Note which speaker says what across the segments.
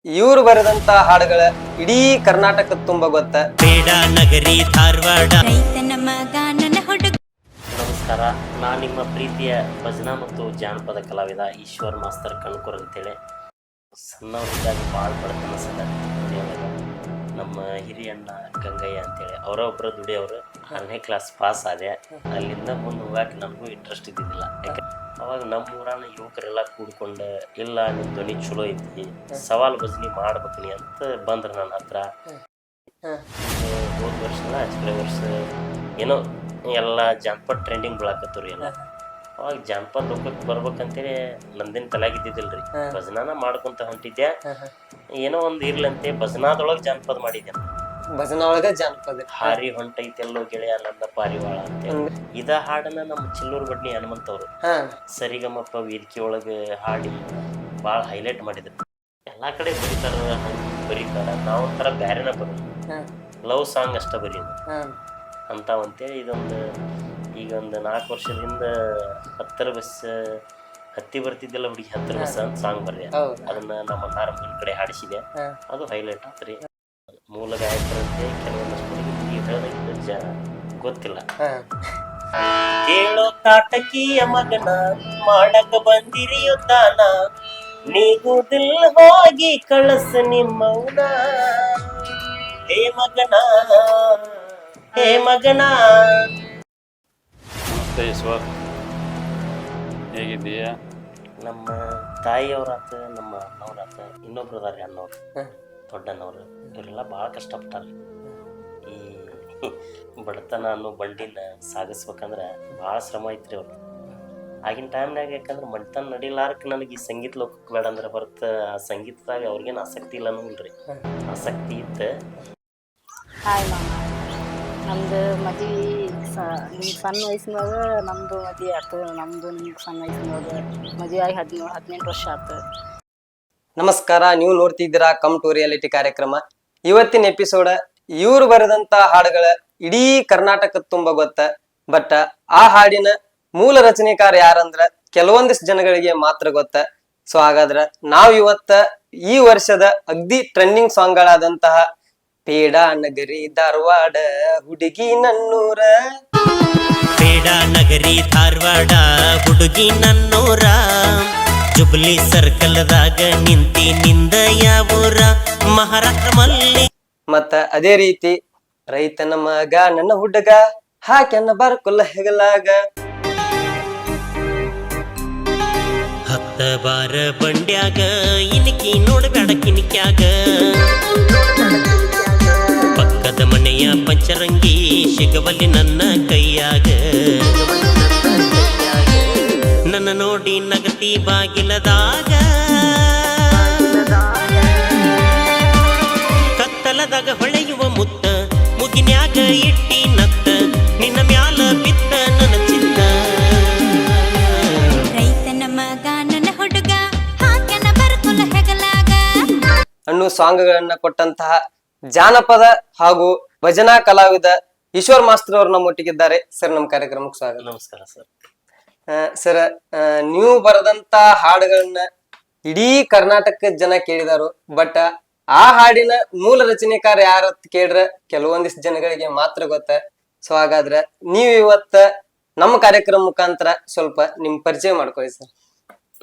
Speaker 1: ಇವ್ರು ಬರೆದಂತ ಹಾಡುಗಳ ಇಡೀ ಕರ್ನಾಟಕ ತುಂಬಾ ಗೊತ್ತ.
Speaker 2: ಬೇಡ ನಗರಿ ಧಾರವಾಡ.
Speaker 3: ರೈತನ ಮಗ ನನ್ನ ಹುಡುಗ.
Speaker 2: ನಮಸ್ಕಾರ, ನಾನು ನಿಮ್ಮ ಪ್ರೀತಿಯ ಭಜನಾ ಮತ್ತು ಜಾನಪದ ಕಲಾವಿದ ಈಶ್ವರ್ ಮಾಸ್ತರ್ ಕಣ್ಕೂರ್ ಅಂತೇಳಿ. ಸಣ್ಣವರಿದ್ದಾಗ ಭಾಳ ಬಡತನ ಸದ ನಮ್ಮ ಹಿರಿಯಣ್ಣ ಗಂಗಯ್ಯ ಅಂತೇಳಿ ಅವರೊಬ್ಬರು ದುಡಿಯೋರು. 6ನೇ ಕ್ಲಾಸ್ ಪಾಸ್ ಆದೆ. ಅಲ್ಲಿಂದ ಮುಂದೆ ಹೋಗಕ್ಕೆ ನನಗೂ ಇಂಟ್ರೆಸ್ಟ್ ಇದ್ದಿದ್ದಿಲ್ಲ. ಯಾಕೆ ಅವಾಗ ನಮ್ಮ ಊರಾನ ಯುವಕರೆಲ್ಲ ಕೂಡ್ಕೊಂಡು, ಇಲ್ಲ ನಿಮ್ಮ ಧ್ವನಿ ಚಲೋ ಐತಿ, ಸವಾಲು ಭಜನಿ ಮಾಡ್ಬೇಕು ನೀ ಅಂತ ಬಂದ್ರೆ ನನ್ನ ಹತ್ರ. ಹೋದ ವರ್ಷ ಆಚೆ ವರ್ಷ ಏನೋ ಎಲ್ಲ ಜಾನಪದ ಟ್ರೆಂಡಿಂಗ್ ಬೀಳಾಕತ್ತವ್ರಿ ಎಲ್ಲ. ಅವಾಗ ಜಾನಪದ ಲೋಕಕ್ಕೆ ಬರ್ಬೇಕಂತೇಳಿ ನಂದಿನ ತಲೆಯಾಗಿದ್ದಿದ್ದಿಲ್ರಿ. ಭಜನಾನ ಮಾಡ್ಕೊಂತ ಹೊಂಟಿದ್ದೆ. ಏನೋ ಒಂದು ಇರ್ಲಂತೆ ಭಜನಾದೊಳಗೆ ಜಾನಪದ ಮಾಡಿದ್ದೆ.
Speaker 1: ಭಜನಾ ಒಳಗ ಜಾನಪದ
Speaker 2: ಹಾರಿ ಹೊಂಟೈತೆಲ್ಲೋ ಗೆಳೆಯ ನನ್ನ ಪಾರಿವಾಳ ಅಂತೇಳಿ. ಇದ ಹಾಡನ್ನ ನಮ್ಮ ಚಿಲ್ಲೂರು ಬಡ್ನಿ ಹನುಮಂತವ್ರು ಸರಿಗಮಪ್ಪ ವೇದಿಕೆ ಒಳಗೆ ಹಾಡಿ ಭಾಳ ಹೈಲೈಟ್ ಮಾಡಿದ್ರು. ಎಲ್ಲಾ ಕಡೆ ಬರೀತಾರ, ಹಂಗೆ ಬರೀತಾರ. ನಾವು ಒಂಥರ ಬ್ಯಾರೆನ ಬರೋದು, ಲವ್ ಸಾಂಗ್ ಅಷ್ಟ ಬರೀದು ಅಂತವಂತೇಳಿ ಈಗ ಒಂದು 4 ವರ್ಷದಿಂದ 10 ಬಸ್ ಹತ್ತಿ ಬರ್ತಿದ್ದಿಲ್ಲ ಹುಡುಗಿ 10 ಬಸ್ ಅಂತ ಸಾಂಗ್ ಬರ್ರಿ. ಅದನ್ನ ನಮ್ಮ ನಾರಮ್ಮನ ಕಡೆ ಹಾಡಿಸಿದೆ. ಅದು ಹೈಲೈಟ್ ಆತ್ರಿ. ಮೂಲ ಗಾಯಕರಂತೆ ಕೆಲವೊಂದಷ್ಟು ಗೊತ್ತಿಲ್ಲ. ಕೇಳೋ ತಾಟಕಿಯ ಮಗನ ಮಾಡಕ ಬಂದಿರಿ ಯುದ್ಧಾನ, ನೀಗುದಿಲ್ಲ ಹೋಗಿ ಕಳಸ ನಿಮ್ಮವನ. ಹೇ ಮಗನ, ಹೇ ಮಗನ.
Speaker 4: ನಮಸ್ತೆ ಈಶ್ವರ್, ಹೇಗಿದ್ದೀಯಾ?
Speaker 2: ನಮ್ಮ ತಾಯಿಯವ್ರಾತ, ನಮ್ಮ ಅಣ್ಣವ್ರಾತ, ಇನ್ನೊಬ್ರು ಅದಾರ ಅಣ್ಣವ್ರು, ದೊಡ್ಡಣ್ಣವ್ರು. ಇವರೆಲ್ಲ ಭಾಳ ಕಷ್ಟಪಟ್ಟಾರ. ಈ ಬಡತನ ಅನ್ನೋ ಬಂಡಿನ ಸಾಗಿಸ್ಬೇಕಂದ್ರೆ ಭಾಳ ಶ್ರಮ ಐತ್ರಿ ಅವ್ರು. ಆಗಿನ ಟೈಮ್ನಾಗ ಯಾಕಂದ್ರೆ ಮಣ್ತನ ನಡಿಲಾರಕ್ಕೆ ನನಗೆ ಈ ಸಂಗೀತ ಲೋಕಕ್ಕೆ ಬೇಡ ಅಂದ್ರೆ ಬರುತ್ತೆ. ಆ ಸಂಗೀತದಾಗ ಅವ್ರಿಗೇನು ಆಸಕ್ತಿ ಇಲ್ಲ ಅನ್ನೋಲ್ರಿ, ಆಸಕ್ತಿ ಇತ್ತು.
Speaker 5: ಹಾಯ್ ಮಾಮ, ನಮ್ದು ಮದ್ವೆ ನಿಮ್ಗೆ ಸಣ್ಣ ವಯಸ್ಸಿನಾಗ ನಮ್ಮದು ಮದುವೆ ಆಯ್ತು. ನಮ್ಮದು ನಿಮ್ಗೆ ಸಣ್ಣ ವಯಸ್ಸಿನಾಗ ಮದುವೆ ಆಗಿ 18 ವರ್ಷ ಆಯ್ತು.
Speaker 1: ನಮಸ್ಕಾರ, ನೀವು ನೋಡ್ತಿದ್ದೀರಾ ಕಮ್ ಟು ರಿಯಾಲಿಟಿ ಕಾರ್ಯಕ್ರಮ. ಇವತ್ತಿನ ಎಪಿಸೋಡ್ ಇವ್ರು ಬರೆದಂತ ಹಾಡುಗಳ ಇಡೀ ಕರ್ನಾಟಕ ತುಂಬಾ ಗೊತ್ತ. ಬಟ್ ಆ ಹಾಡಿನ ಮೂಲ ರಚನೆಕಾರ ಯಾರಂದ್ರ ಕೆಲವೊಂದಿಷ್ಟು ಜನಗಳಿಗೆ ಮಾತ್ರ ಗೊತ್ತ. ಸೊ ಹಾಗಾದ್ರ ನಾವ್ ಇವತ್ತ ಈ ವರ್ಷದ ಅಗ್ದಿ ಟ್ರೆಂಡಿಂಗ್ ಸಾಂಗ್ ಗಳಾದಂತಹ ಬೇಡ ನಗರಿ ಧಾರವಾಡ ಹುಡುಗಿ ನನ್ನೂರ,
Speaker 2: ಬೇಡ ನಗರಿ ಧಾರವಾಡ ಹುಡುಗಿ ನನ್ನೂರ, ಜುಬ್ಲಿ ಸರ್ಕಲ್ದಾಗ ನಿಂತಿ ನಿಂದ ಯಾವೂರ, ಮಹಾರಾಷ್ಟ್ರ ಮಲ್ಲಿ.
Speaker 1: ಮತ್ತ ಅದೇ ರೀತಿ ರೈತನ ಮಗ ನನ್ನ ಹುಡುಗ ಹಾಕ್ಯನ್ನ ಬರ್ಕೊಲ್ಲ ಹೆಗಲಾಗ,
Speaker 2: ಹತ್ತ ಬಾರ ಬಂಡ್ಯಾಗ ಇನಿಕಿ ನೋಡಬೇಡ ಕಿನಿಕ್ಯಾಗ, ಪಕ್ಕದ ಮನೆಯ ಪಂಚರಂಗಿ ಸಿಗವಲ್ಲಿ ನನ್ನ ಕೈಯಾಗ, ನನ್ನ ನೋಡಿ ನಗತಿ ಬಾಗಿಲದಾಗ, ಕತ್ತಲದಾಗ ಹೊಳೆಯುವ ಮುತ್ತ ಮುಗಿನ್ಯಾಗ ಇಟ್ಟಿ ನತ್ತ, ನಿನ್ನ ಮ್ಯಾಲ ಬಿತ್ತ ನನ್ನ ಚಿತ್ತ.
Speaker 3: ರೈತನ ಮಗ ನನ್ನ ಹುಡುಗ ಹಾಕ್ಯನ ಬರ್ಕೊಲ್ಲ ಹೆಗಲಾಗ
Speaker 1: ಅನ್ನೋ ಸಾಂಗ್ಗಳನ್ನ ಕೊಟ್ಟಂತಹ ಜಾನಪದ ಹಾಗೂ ಭಜನಾ ಕಲಾವಿದ ಈಶ್ವರ್ ಮಾಸ್ತರ್ ಅವರು ನಮ್ಮೊಟ್ಟಿಗಿದ್ದಾರೆ. ಸರ್, ನಮ್ಮ ಕಾರ್ಯಕ್ರಮಕ್ಕೆ ಸ್ವಾಗತ.
Speaker 2: ನಮಸ್ಕಾರ ಸರ್.
Speaker 1: ಸರ್, ನೀವು ಬರೆದಂತ ಹಾಡುಗಳನ್ನ ಇಡೀ ಕರ್ನಾಟಕದ ಜನ ಕೇಳಿದಾರು. ಬಟ್ ಆ ಹಾಡಿನ ಮೂಲ ರಚನೆಕಾರ ಯಾರತ್ ಕೇಳ್ರ ಕೆಲವೊಂದಿಷ್ಟು ಜನಗಳಿಗೆ ಮಾತ್ರ ಗೊತ್ತ. ಸೊ ಹಾಗಾದ್ರೆ ನೀವ್ ಇವತ್ತ ನಮ್ಮ ಕಾರ್ಯಕ್ರಮ ಮುಖಾಂತರ ಸ್ವಲ್ಪ ನಿಮ್ ಪರಿಚಯ ಮಾಡ್ಕೊಳ್ಳಿ ಸರ್.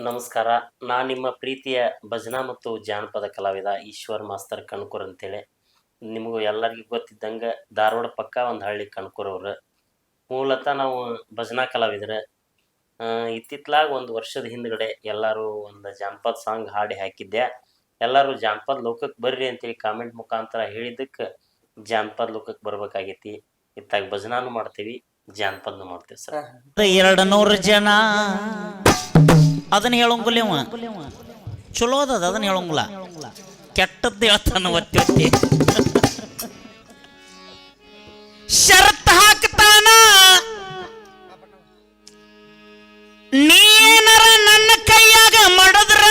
Speaker 2: ನಮಸ್ಕಾರ, ನಾನು ನಿಮ್ಮ ಪ್ರೀತಿಯ ಭಜನಾ ಮತ್ತು ಜಾನಪದ ಕಲಾವಿದ ಈಶ್ವರ್ ಮಾಸ್ತರ್ ಕಣ್ಕೂರ್ ಅಂತೇಳಿ. ನಿಮಗೂ ಎಲ್ಲರಿಗೂ ಗೊತ್ತಿದ್ದಂಗೆ ಧಾರವಾಡ ಪಕ್ಕ ಒಂದು ಹಳ್ಳಿ ಕಣ್ಕೂರ್ ಅವ್ರು. ಮೂಲತಃ ನಾವು ಭಜನಾ ಕಲಾವಿದ್ರ. ಇತ್ತಿತ್ತಲಾಗ 1 ವರ್ಷದ ಹಿಂದ್ಗಡೆ ಎಲ್ಲರೂ ಒಂದು ಜಾನಪದ ಸಾಂಗ್ ಹಾಡಿ ಹಾಕಿದ್ದೆ. ಎಲ್ಲರೂ ಜಾನಪದ ಲೋಕಕ್ಕೆ ಬರ್ರಿ ಅಂತೇಳಿ ಕಾಮೆಂಟ್ ಮುಖಾಂತರ ಹೇಳಿದ್ದಕ್ಕೆ ಜಾನಪದ ಲೋಕಕ್ಕೆ ಬರ್ಬೇಕಾಗೈತಿ. ಇತ್ತಾಗ ಭಜನಾನು ಮಾಡ್ತೀವಿ, ಜಾನಪದನು ಮಾಡ್ತೀವಿ ಸರ್.
Speaker 6: 200 ಜನ ಅದನ್ನ ಹೇಳಂಗಿಲ್ಲ, ಚಲೋ ಅದ ಅದನ್ನ ಹೇಳಂಗಿಲ್ಲ, ಕೆಟ್ಟದ್ದು ಹೇಳ್ತಾನ ಒತ್ತಿ ಒತ್ತಿ. ಶರತ್ ಹಾಕ್ತಾನ, ನೀನರ ನನ್ನ ಕೈಯಾಗ ಮಾಡದ್ರ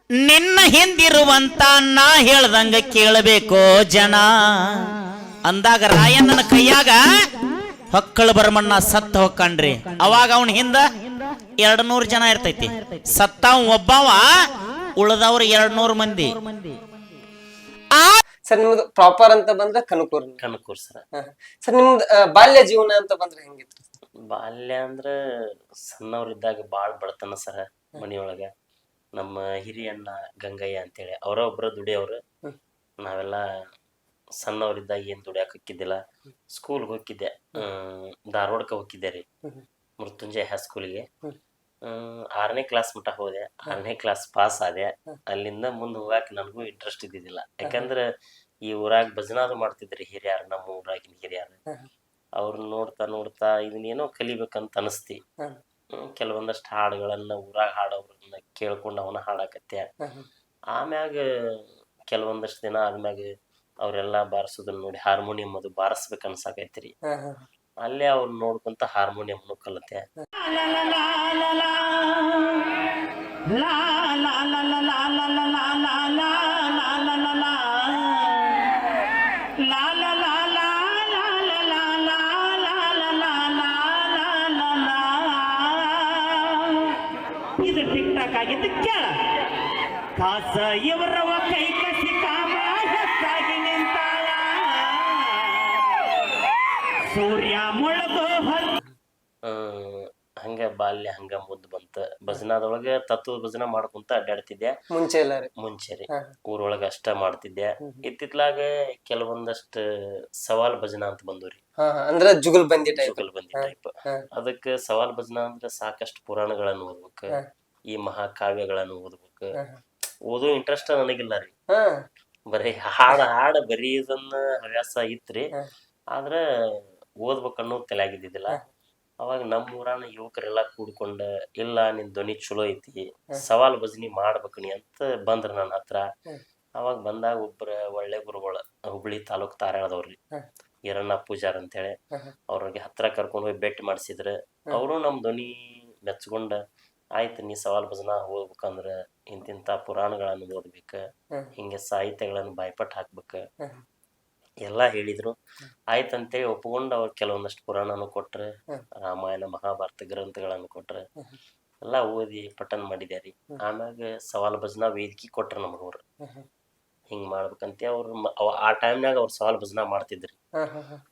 Speaker 6: ನಿನ್ನ ಹಿಂದಿರುವಂತ ನಾ ಹೇಳ್ದಂಗ ಕೇಳಬೇಕು ಜನ ಅಂದಾಗ ರಾಯಣ್ಣನ ಕೈಯಾಗ ಹೊಕ್ಕಳ ಬರಮಣ್ಣ ಸತ್ತ ಹೊಕ್ಕಂಡ್ರಿ. ಅವಾಗ ಅವನ ಹಿಂದ 200 ಜನ ಇರ್ತೈತಿ. ಸತ್ತಾವ ಒಬ್ಬವ ಉಳದವ್ರು 200 ಮಂದಿ.
Speaker 1: ಸರ್ ನಿಮ್ದು ಪ್ರಾಪರ್ ಅಂತ ಬಂದ್ರೆ ಕನಕೂರ್.
Speaker 2: ಕನಕೂರ್ ಸರ್.
Speaker 1: ಸರ್ ನಿಮ್ದು ಬಾಲ್ಯ ಜೀವನ ಅಂತ ಬಂದ್ರೆ ಹೆಂಗಿತ್ತು?
Speaker 2: ಬಾಲ್ಯ ಅಂದ್ರ ಸಣ್ಣವ್ರಿದ್ದಾಗ ಬಾಳ್ ಬಡತನ ಸರ ಮನಿಯೊಳಗ. ನಮ್ಮ ಹಿರಿಯಣ್ಣ ಗಂಗಯ್ಯ ಅಂತೇಳಿ ಒಬ್ರ ದುಡಿಯವ್ರು. ನಾವೆಲ್ಲ ಸಣ್ಣವ್ರಿದ್ದಾಗ ಏನ್ ದುಡಿಯಾಕ ಹೋಗಿದ್ದಿಲ್ಲ. ಸ್ಕೂಲ್ಗೆ ಹೋಗಿದ್ದೆ, ಧಾರವಾಡಕ್ಕೆ ಹೋಗಿದ್ದೆ ರೀ, ಮೃತ್ಯುಂಜಯ ಹೈಸ್ಕೂಲ್ಗೆ. 6ನೇ ಕ್ಲಾಸ್ ಮಟ್ಟ ಹೋದೆ. 6ನೇ ಕ್ಲಾಸ್ ಪಾಸ್ ಆದೆ. ಅಲ್ಲಿಂದ ಮುಂದೆ ಹೋಗಾಕ ನನಗೂ ಇಂಟ್ರೆಸ್ಟ್ ಇದ್ದಿದ್ದಿಲ್ಲ. ಯಾಕಂದ್ರ ಈ ಊರಾಗ ಭಜನಾದು ಮಾಡ್ತಿದ್ರಿ ಹಿರಿಯಾರ, ನಮ್ಮ ಊರಾಗಿನ ಹಿರಿಯಾರ. ಅವ್ರನ್ನ ನೋಡ್ತಾ ನೋಡ್ತಾ ಇದನ್ನೇನೋ ಕಲಿಬೇಕಂತ ಅನಸ್ತಿ. ಕೆಲವೊಂದಷ್ಟು ಹಾಡುಗಳನ್ನ ಊರಾಗ ಹಾಡೋವ್ರನ್ನ ಕೇಳ್ಕೊಂಡು ಅವನ ಹಾಡಾಕತ್ಯ. ಆಮ್ಯಾಗ ಕೆಲವೊಂದಷ್ಟು ದಿನ ಆದ್ಮ್ಯಾಗ ಅವ್ರೆಲ್ಲಾ ಬಾರಿಸೋದನ್ನ ನೋಡಿ ಹಾರ್ಮೋನಿಯಂ ಅದು ಬಾರಿಸ್ಬೇಕು ಅನ್ಸಾಕೈತ್ರಿ. ಅಲ್ಲೇ ಅವ್ರನ್ನ ನೋಡ್ಕೊಂತ ಹಾರ್ಮೋನಿಯಂನು ಕಲತೆ.
Speaker 4: ಇದು ಟಿಕ್ ಟಾಕ್ ಆಗಿದ್ದು ಕೇಳ. ಕಾಸ ಇವರವ ಕೈ ಕಸಿ ಕಾಮ ಹೆಚ್ಚಾಗಿ ನಿಂತಾಳ. ಸೂರ್ಯ ಮುಳುಗೋ
Speaker 2: ಹಂಗ ಬಾಲ್ಯ ಹಂಗ ಮುದ್ದು ಬಂತ. ಭಜನಾದೊಳಗ ತತ್ವ ಭಜನಾ ಮಾಡ್ಕೊಂತ ಅಡ್ಡಾಡ್ತಿದ್ದೆ
Speaker 1: ಮುಂಚೆ ಎಲ್ಲ ರೀ.
Speaker 2: ಮುಂಚೆ ರೀ ಊರೊಳಗ ಅಷ್ಟ ಮಾಡ್ತಿದ್ದೆ. ಇತ್ತಿತ್ಲಾಗ ಕೆಲವೊಂದಷ್ಟು ಸವಾಲ್ ಭಜನಾ ಅಂತ ಬಂದ್ರಿ.
Speaker 1: ಅಂದ್ರ ಜುಗಲ್ ಬಂದಿ ಟೈಪ್.
Speaker 2: ಟೈಪ್. ಅದಕ್ಕೆ ಸವಾಲ್ ಭಜನಾ ಅಂದ್ರೆ ಸಾಕಷ್ಟು ಪುರಾಣಗಳನ್ನು ಓದ್ಬೇಕ, ಈ ಮಹಾಕಾವ್ಯಗಳನ್ನು ಓದ್ಬೇಕ. ಓದೋ ಇಂಟ್ರೆಸ್ಟ್ ನನಗಿಲ್ಲ ರೀ. ಬರೀ ಹಾಡ ಬರೀದನ್ನ ಹವ್ಯಾಸ ಇತ್ರಿ. ಆದ್ರ ಓದ್ಬೇಕ ಅನ್ನೋದು ತಲೆಯಾಗಿದ್ದಿದ್ದಿಲ್ಲ. ಅವಾಗ ನಮ್ಮ ಊರಾನ ಯುವಕರೆಲ್ಲಾ ಕೂಡ್ಕೊಂಡ, ಇಲ್ಲ ನಿನ್ ಧ್ವನಿ ಚಲೋ ಐತಿ, ಸವಾಲ್ ಭಜನಿ ಮಾಡ್ಬೇಕ ನೀ ಅಂತ ಬಂದ್ರ ನನ್ನ ಹತ್ರ. ಅವಾಗ ಬಂದಾಗ ಒಬ್ರ ಒಳ್ಳೆ ಗುರುಗಳು ಹುಬ್ಳಿ ತಾಲೂಕ್ ತಾರಾಳದವ್ರಿ, ಈರಣ್ಣ ಪೂಜಾರ್ ಅಂತೇಳಿ, ಅವ್ರಿಗೆ ಹತ್ರ ಕರ್ಕೊಂಡ್ ಹೋಗಿ ಭೇಟಿ ಮಾಡ್ಸಿದ್ರ. ಅವರು ನಮ್ ಧ್ವನಿ ಮೆಚ್ಕೊಂಡ, ಆಯ್ತು ನೀ ಸವಾಲ್ ಭಜನಾ ಓದ್ಬೇಕಂದ್ರ ಇಂತಿಂತ ಪುರಾಣಗಳನ್ನು ಓದ್ಬೇಕ, ಹಿಂಗೆ ಸಾಹಿತ್ಯಗಳನ್ನು ಬಾಯ್ಪಟ್ ಹಾಕ್ಬೇಕ ಎಲ್ಲಾ ಹೇಳಿದ್ರು. ಆಯ್ತಂತೇಳಿ ಒಪ್ಕೊಂಡ್ ಅವ್ರು ಕೆಲವೊಂದಷ್ಟು ಪುರಾಣನು ಕೊಟ್ರ, ರಾಮಾಯಣ ಮಹಾಭಾರತ ಗ್ರಂಥಗಳನ್ನು ಕೊಟ್ರ. ಎಲ್ಲಾ ಓದಿ ಪಠನ್ ಮಾಡಿದ್ಯಾರಿ. ಆಮ್ಯಾಗ ಸವಾಲ್ ಭಜನಾ ವೇದಿಕೆ ಕೊಟ್ರ ನಮಗವ್ರು, ಹಿಂಗ್ ಮಾಡ್ಬೇಕಂತ. ಅವ್ರ ಆ ಟೈಮ್ನಾಗ ಅವ್ರ ಸವಾಲ್ ಭಜನಾ ಮಾಡ್ತಿದ್ರಿ.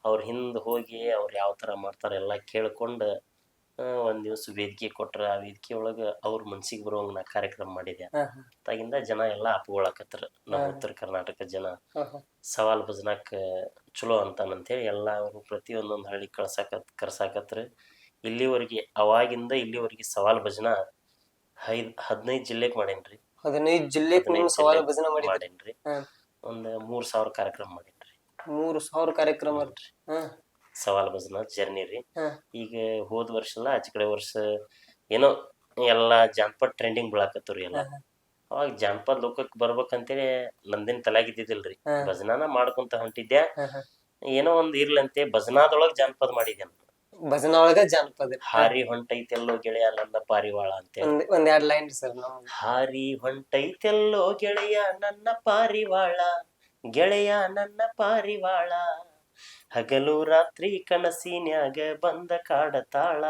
Speaker 2: ಅವ್ರ ಹಿಂದ್ ಹೋಗಿ ಅವ್ರು ಯಾವ ತರ ಮಾಡ್ತಾರ ಎಲ್ಲಾ ಕೇಳ್ಕೊಂಡ್ ಒಂದ್ ದಿವ್ಸ ವೇದಿಕೆ ಕೊಟ್ರ. ಆ ವೇದಿಕೆ ಒಳಗ ಅವ್ರ ಮನ್ಸಿಗೆ ಬರುವಂಗ ನಾ ಕಾರ್ಯಕ್ರಮ ಮಾಡಿದೆ. ಅದಾಗಿಂದ ಜನ ಎಲ್ಲಾ ಅಪ್ಕೊಳಕತ್ರ, ನಮ್ಮ ಉತ್ತರ ಕರ್ನಾಟಕ ಜನ ಸವಾಲ್ ಭಜನಾಕ್ ಚಲೋ ಅಂತಾನಂತೇಳಿ ಎಲ್ಲಾ ಅವರು ಪ್ರತಿಯೊಂದೊಂದ್ ಹಳ್ಳಿ ಕರ್ಸಾಕತ್ರ. ಇಲ್ಲಿವರೆಗೆ ಅವಾಗಿಂದ ಇಲ್ಲಿವರೆಗೆ ಸವಾಲ್ ಭಜನಾ 15 ಜಿಲ್ಲೆಗೆ ಮಾಡೇನ್ರಿ.
Speaker 1: 15 ಜಿಲ್ಲೆಗೆ ಸವಾಲ್ ಭಜನಾ
Speaker 2: ಮಾಡೇನ್ರಿ. ಒಂದ್ 3000 ಕಾರ್ಯಕ್ರಮ ಮಾಡೇನ್ರಿ.
Speaker 1: 3000 ಕಾರ್ಯಕ್ರಮ ರೀ
Speaker 2: ಸವಾಲ್ ಭಜನಾ ಜರ್ನಿ ರೀ. ಈಗ ಹೋದ್ ವರ್ಷ ಅಲ್ಲ ಆಚೆ ಕಡೆ ವರ್ಷ ಏನೋ ಎಲ್ಲಾ ಜಾನಪದ ಟ್ರೆಂಡಿಂಗ್ ಬೀಳಾಕತ್ತವ್ರಿ ಎಲ್ಲ. ಅವಾಗ ಜಾನಪದ ಲೋಕಕ್ಕೆ ಬರ್ಬೇಕಂತೇಳಿ ನಂದಿನ ತಲೆಯಾಗಿದ್ದಿಲ್ರಿ. ಭಜನಾನ ಮಾಡ್ಕೊಂತ ಹೊಂಟಿದ್ದೆ. ಏನೋ ಒಂದ್ ಇರ್ಲಂತೆ ಭಜನಾದೊಳಗ್ ಜಾನಪದ ಮಾಡಿದ್ದೆ.
Speaker 1: ಭಜನಾ ಒಳಗ ಜಾನಪದ
Speaker 2: ಹಾರಿ ಹೊಂಟೈತೆಲ್ಲೋ ಗೆಳೆಯ ನನ್ನ ಪಾರಿವಾಳ ಅಂತ
Speaker 1: ಒಂದ್ 2 ಲೈನ್ ಸರ್.
Speaker 2: ಹಾರಿ ಹೊಂಟೈತೆಲ್ಲೋ ಗೆಳೆಯ ನನ್ನ ಪಾರಿವಾಳ, ಗೆಳೆಯ ನನ್ನ ಪಾರಿವಾಳ, ಹಗಲು ರಾತ್ರಿ ಕನಸಿನ್ಯಾಗ ಬಂದ ಕಾಡತಾಳ.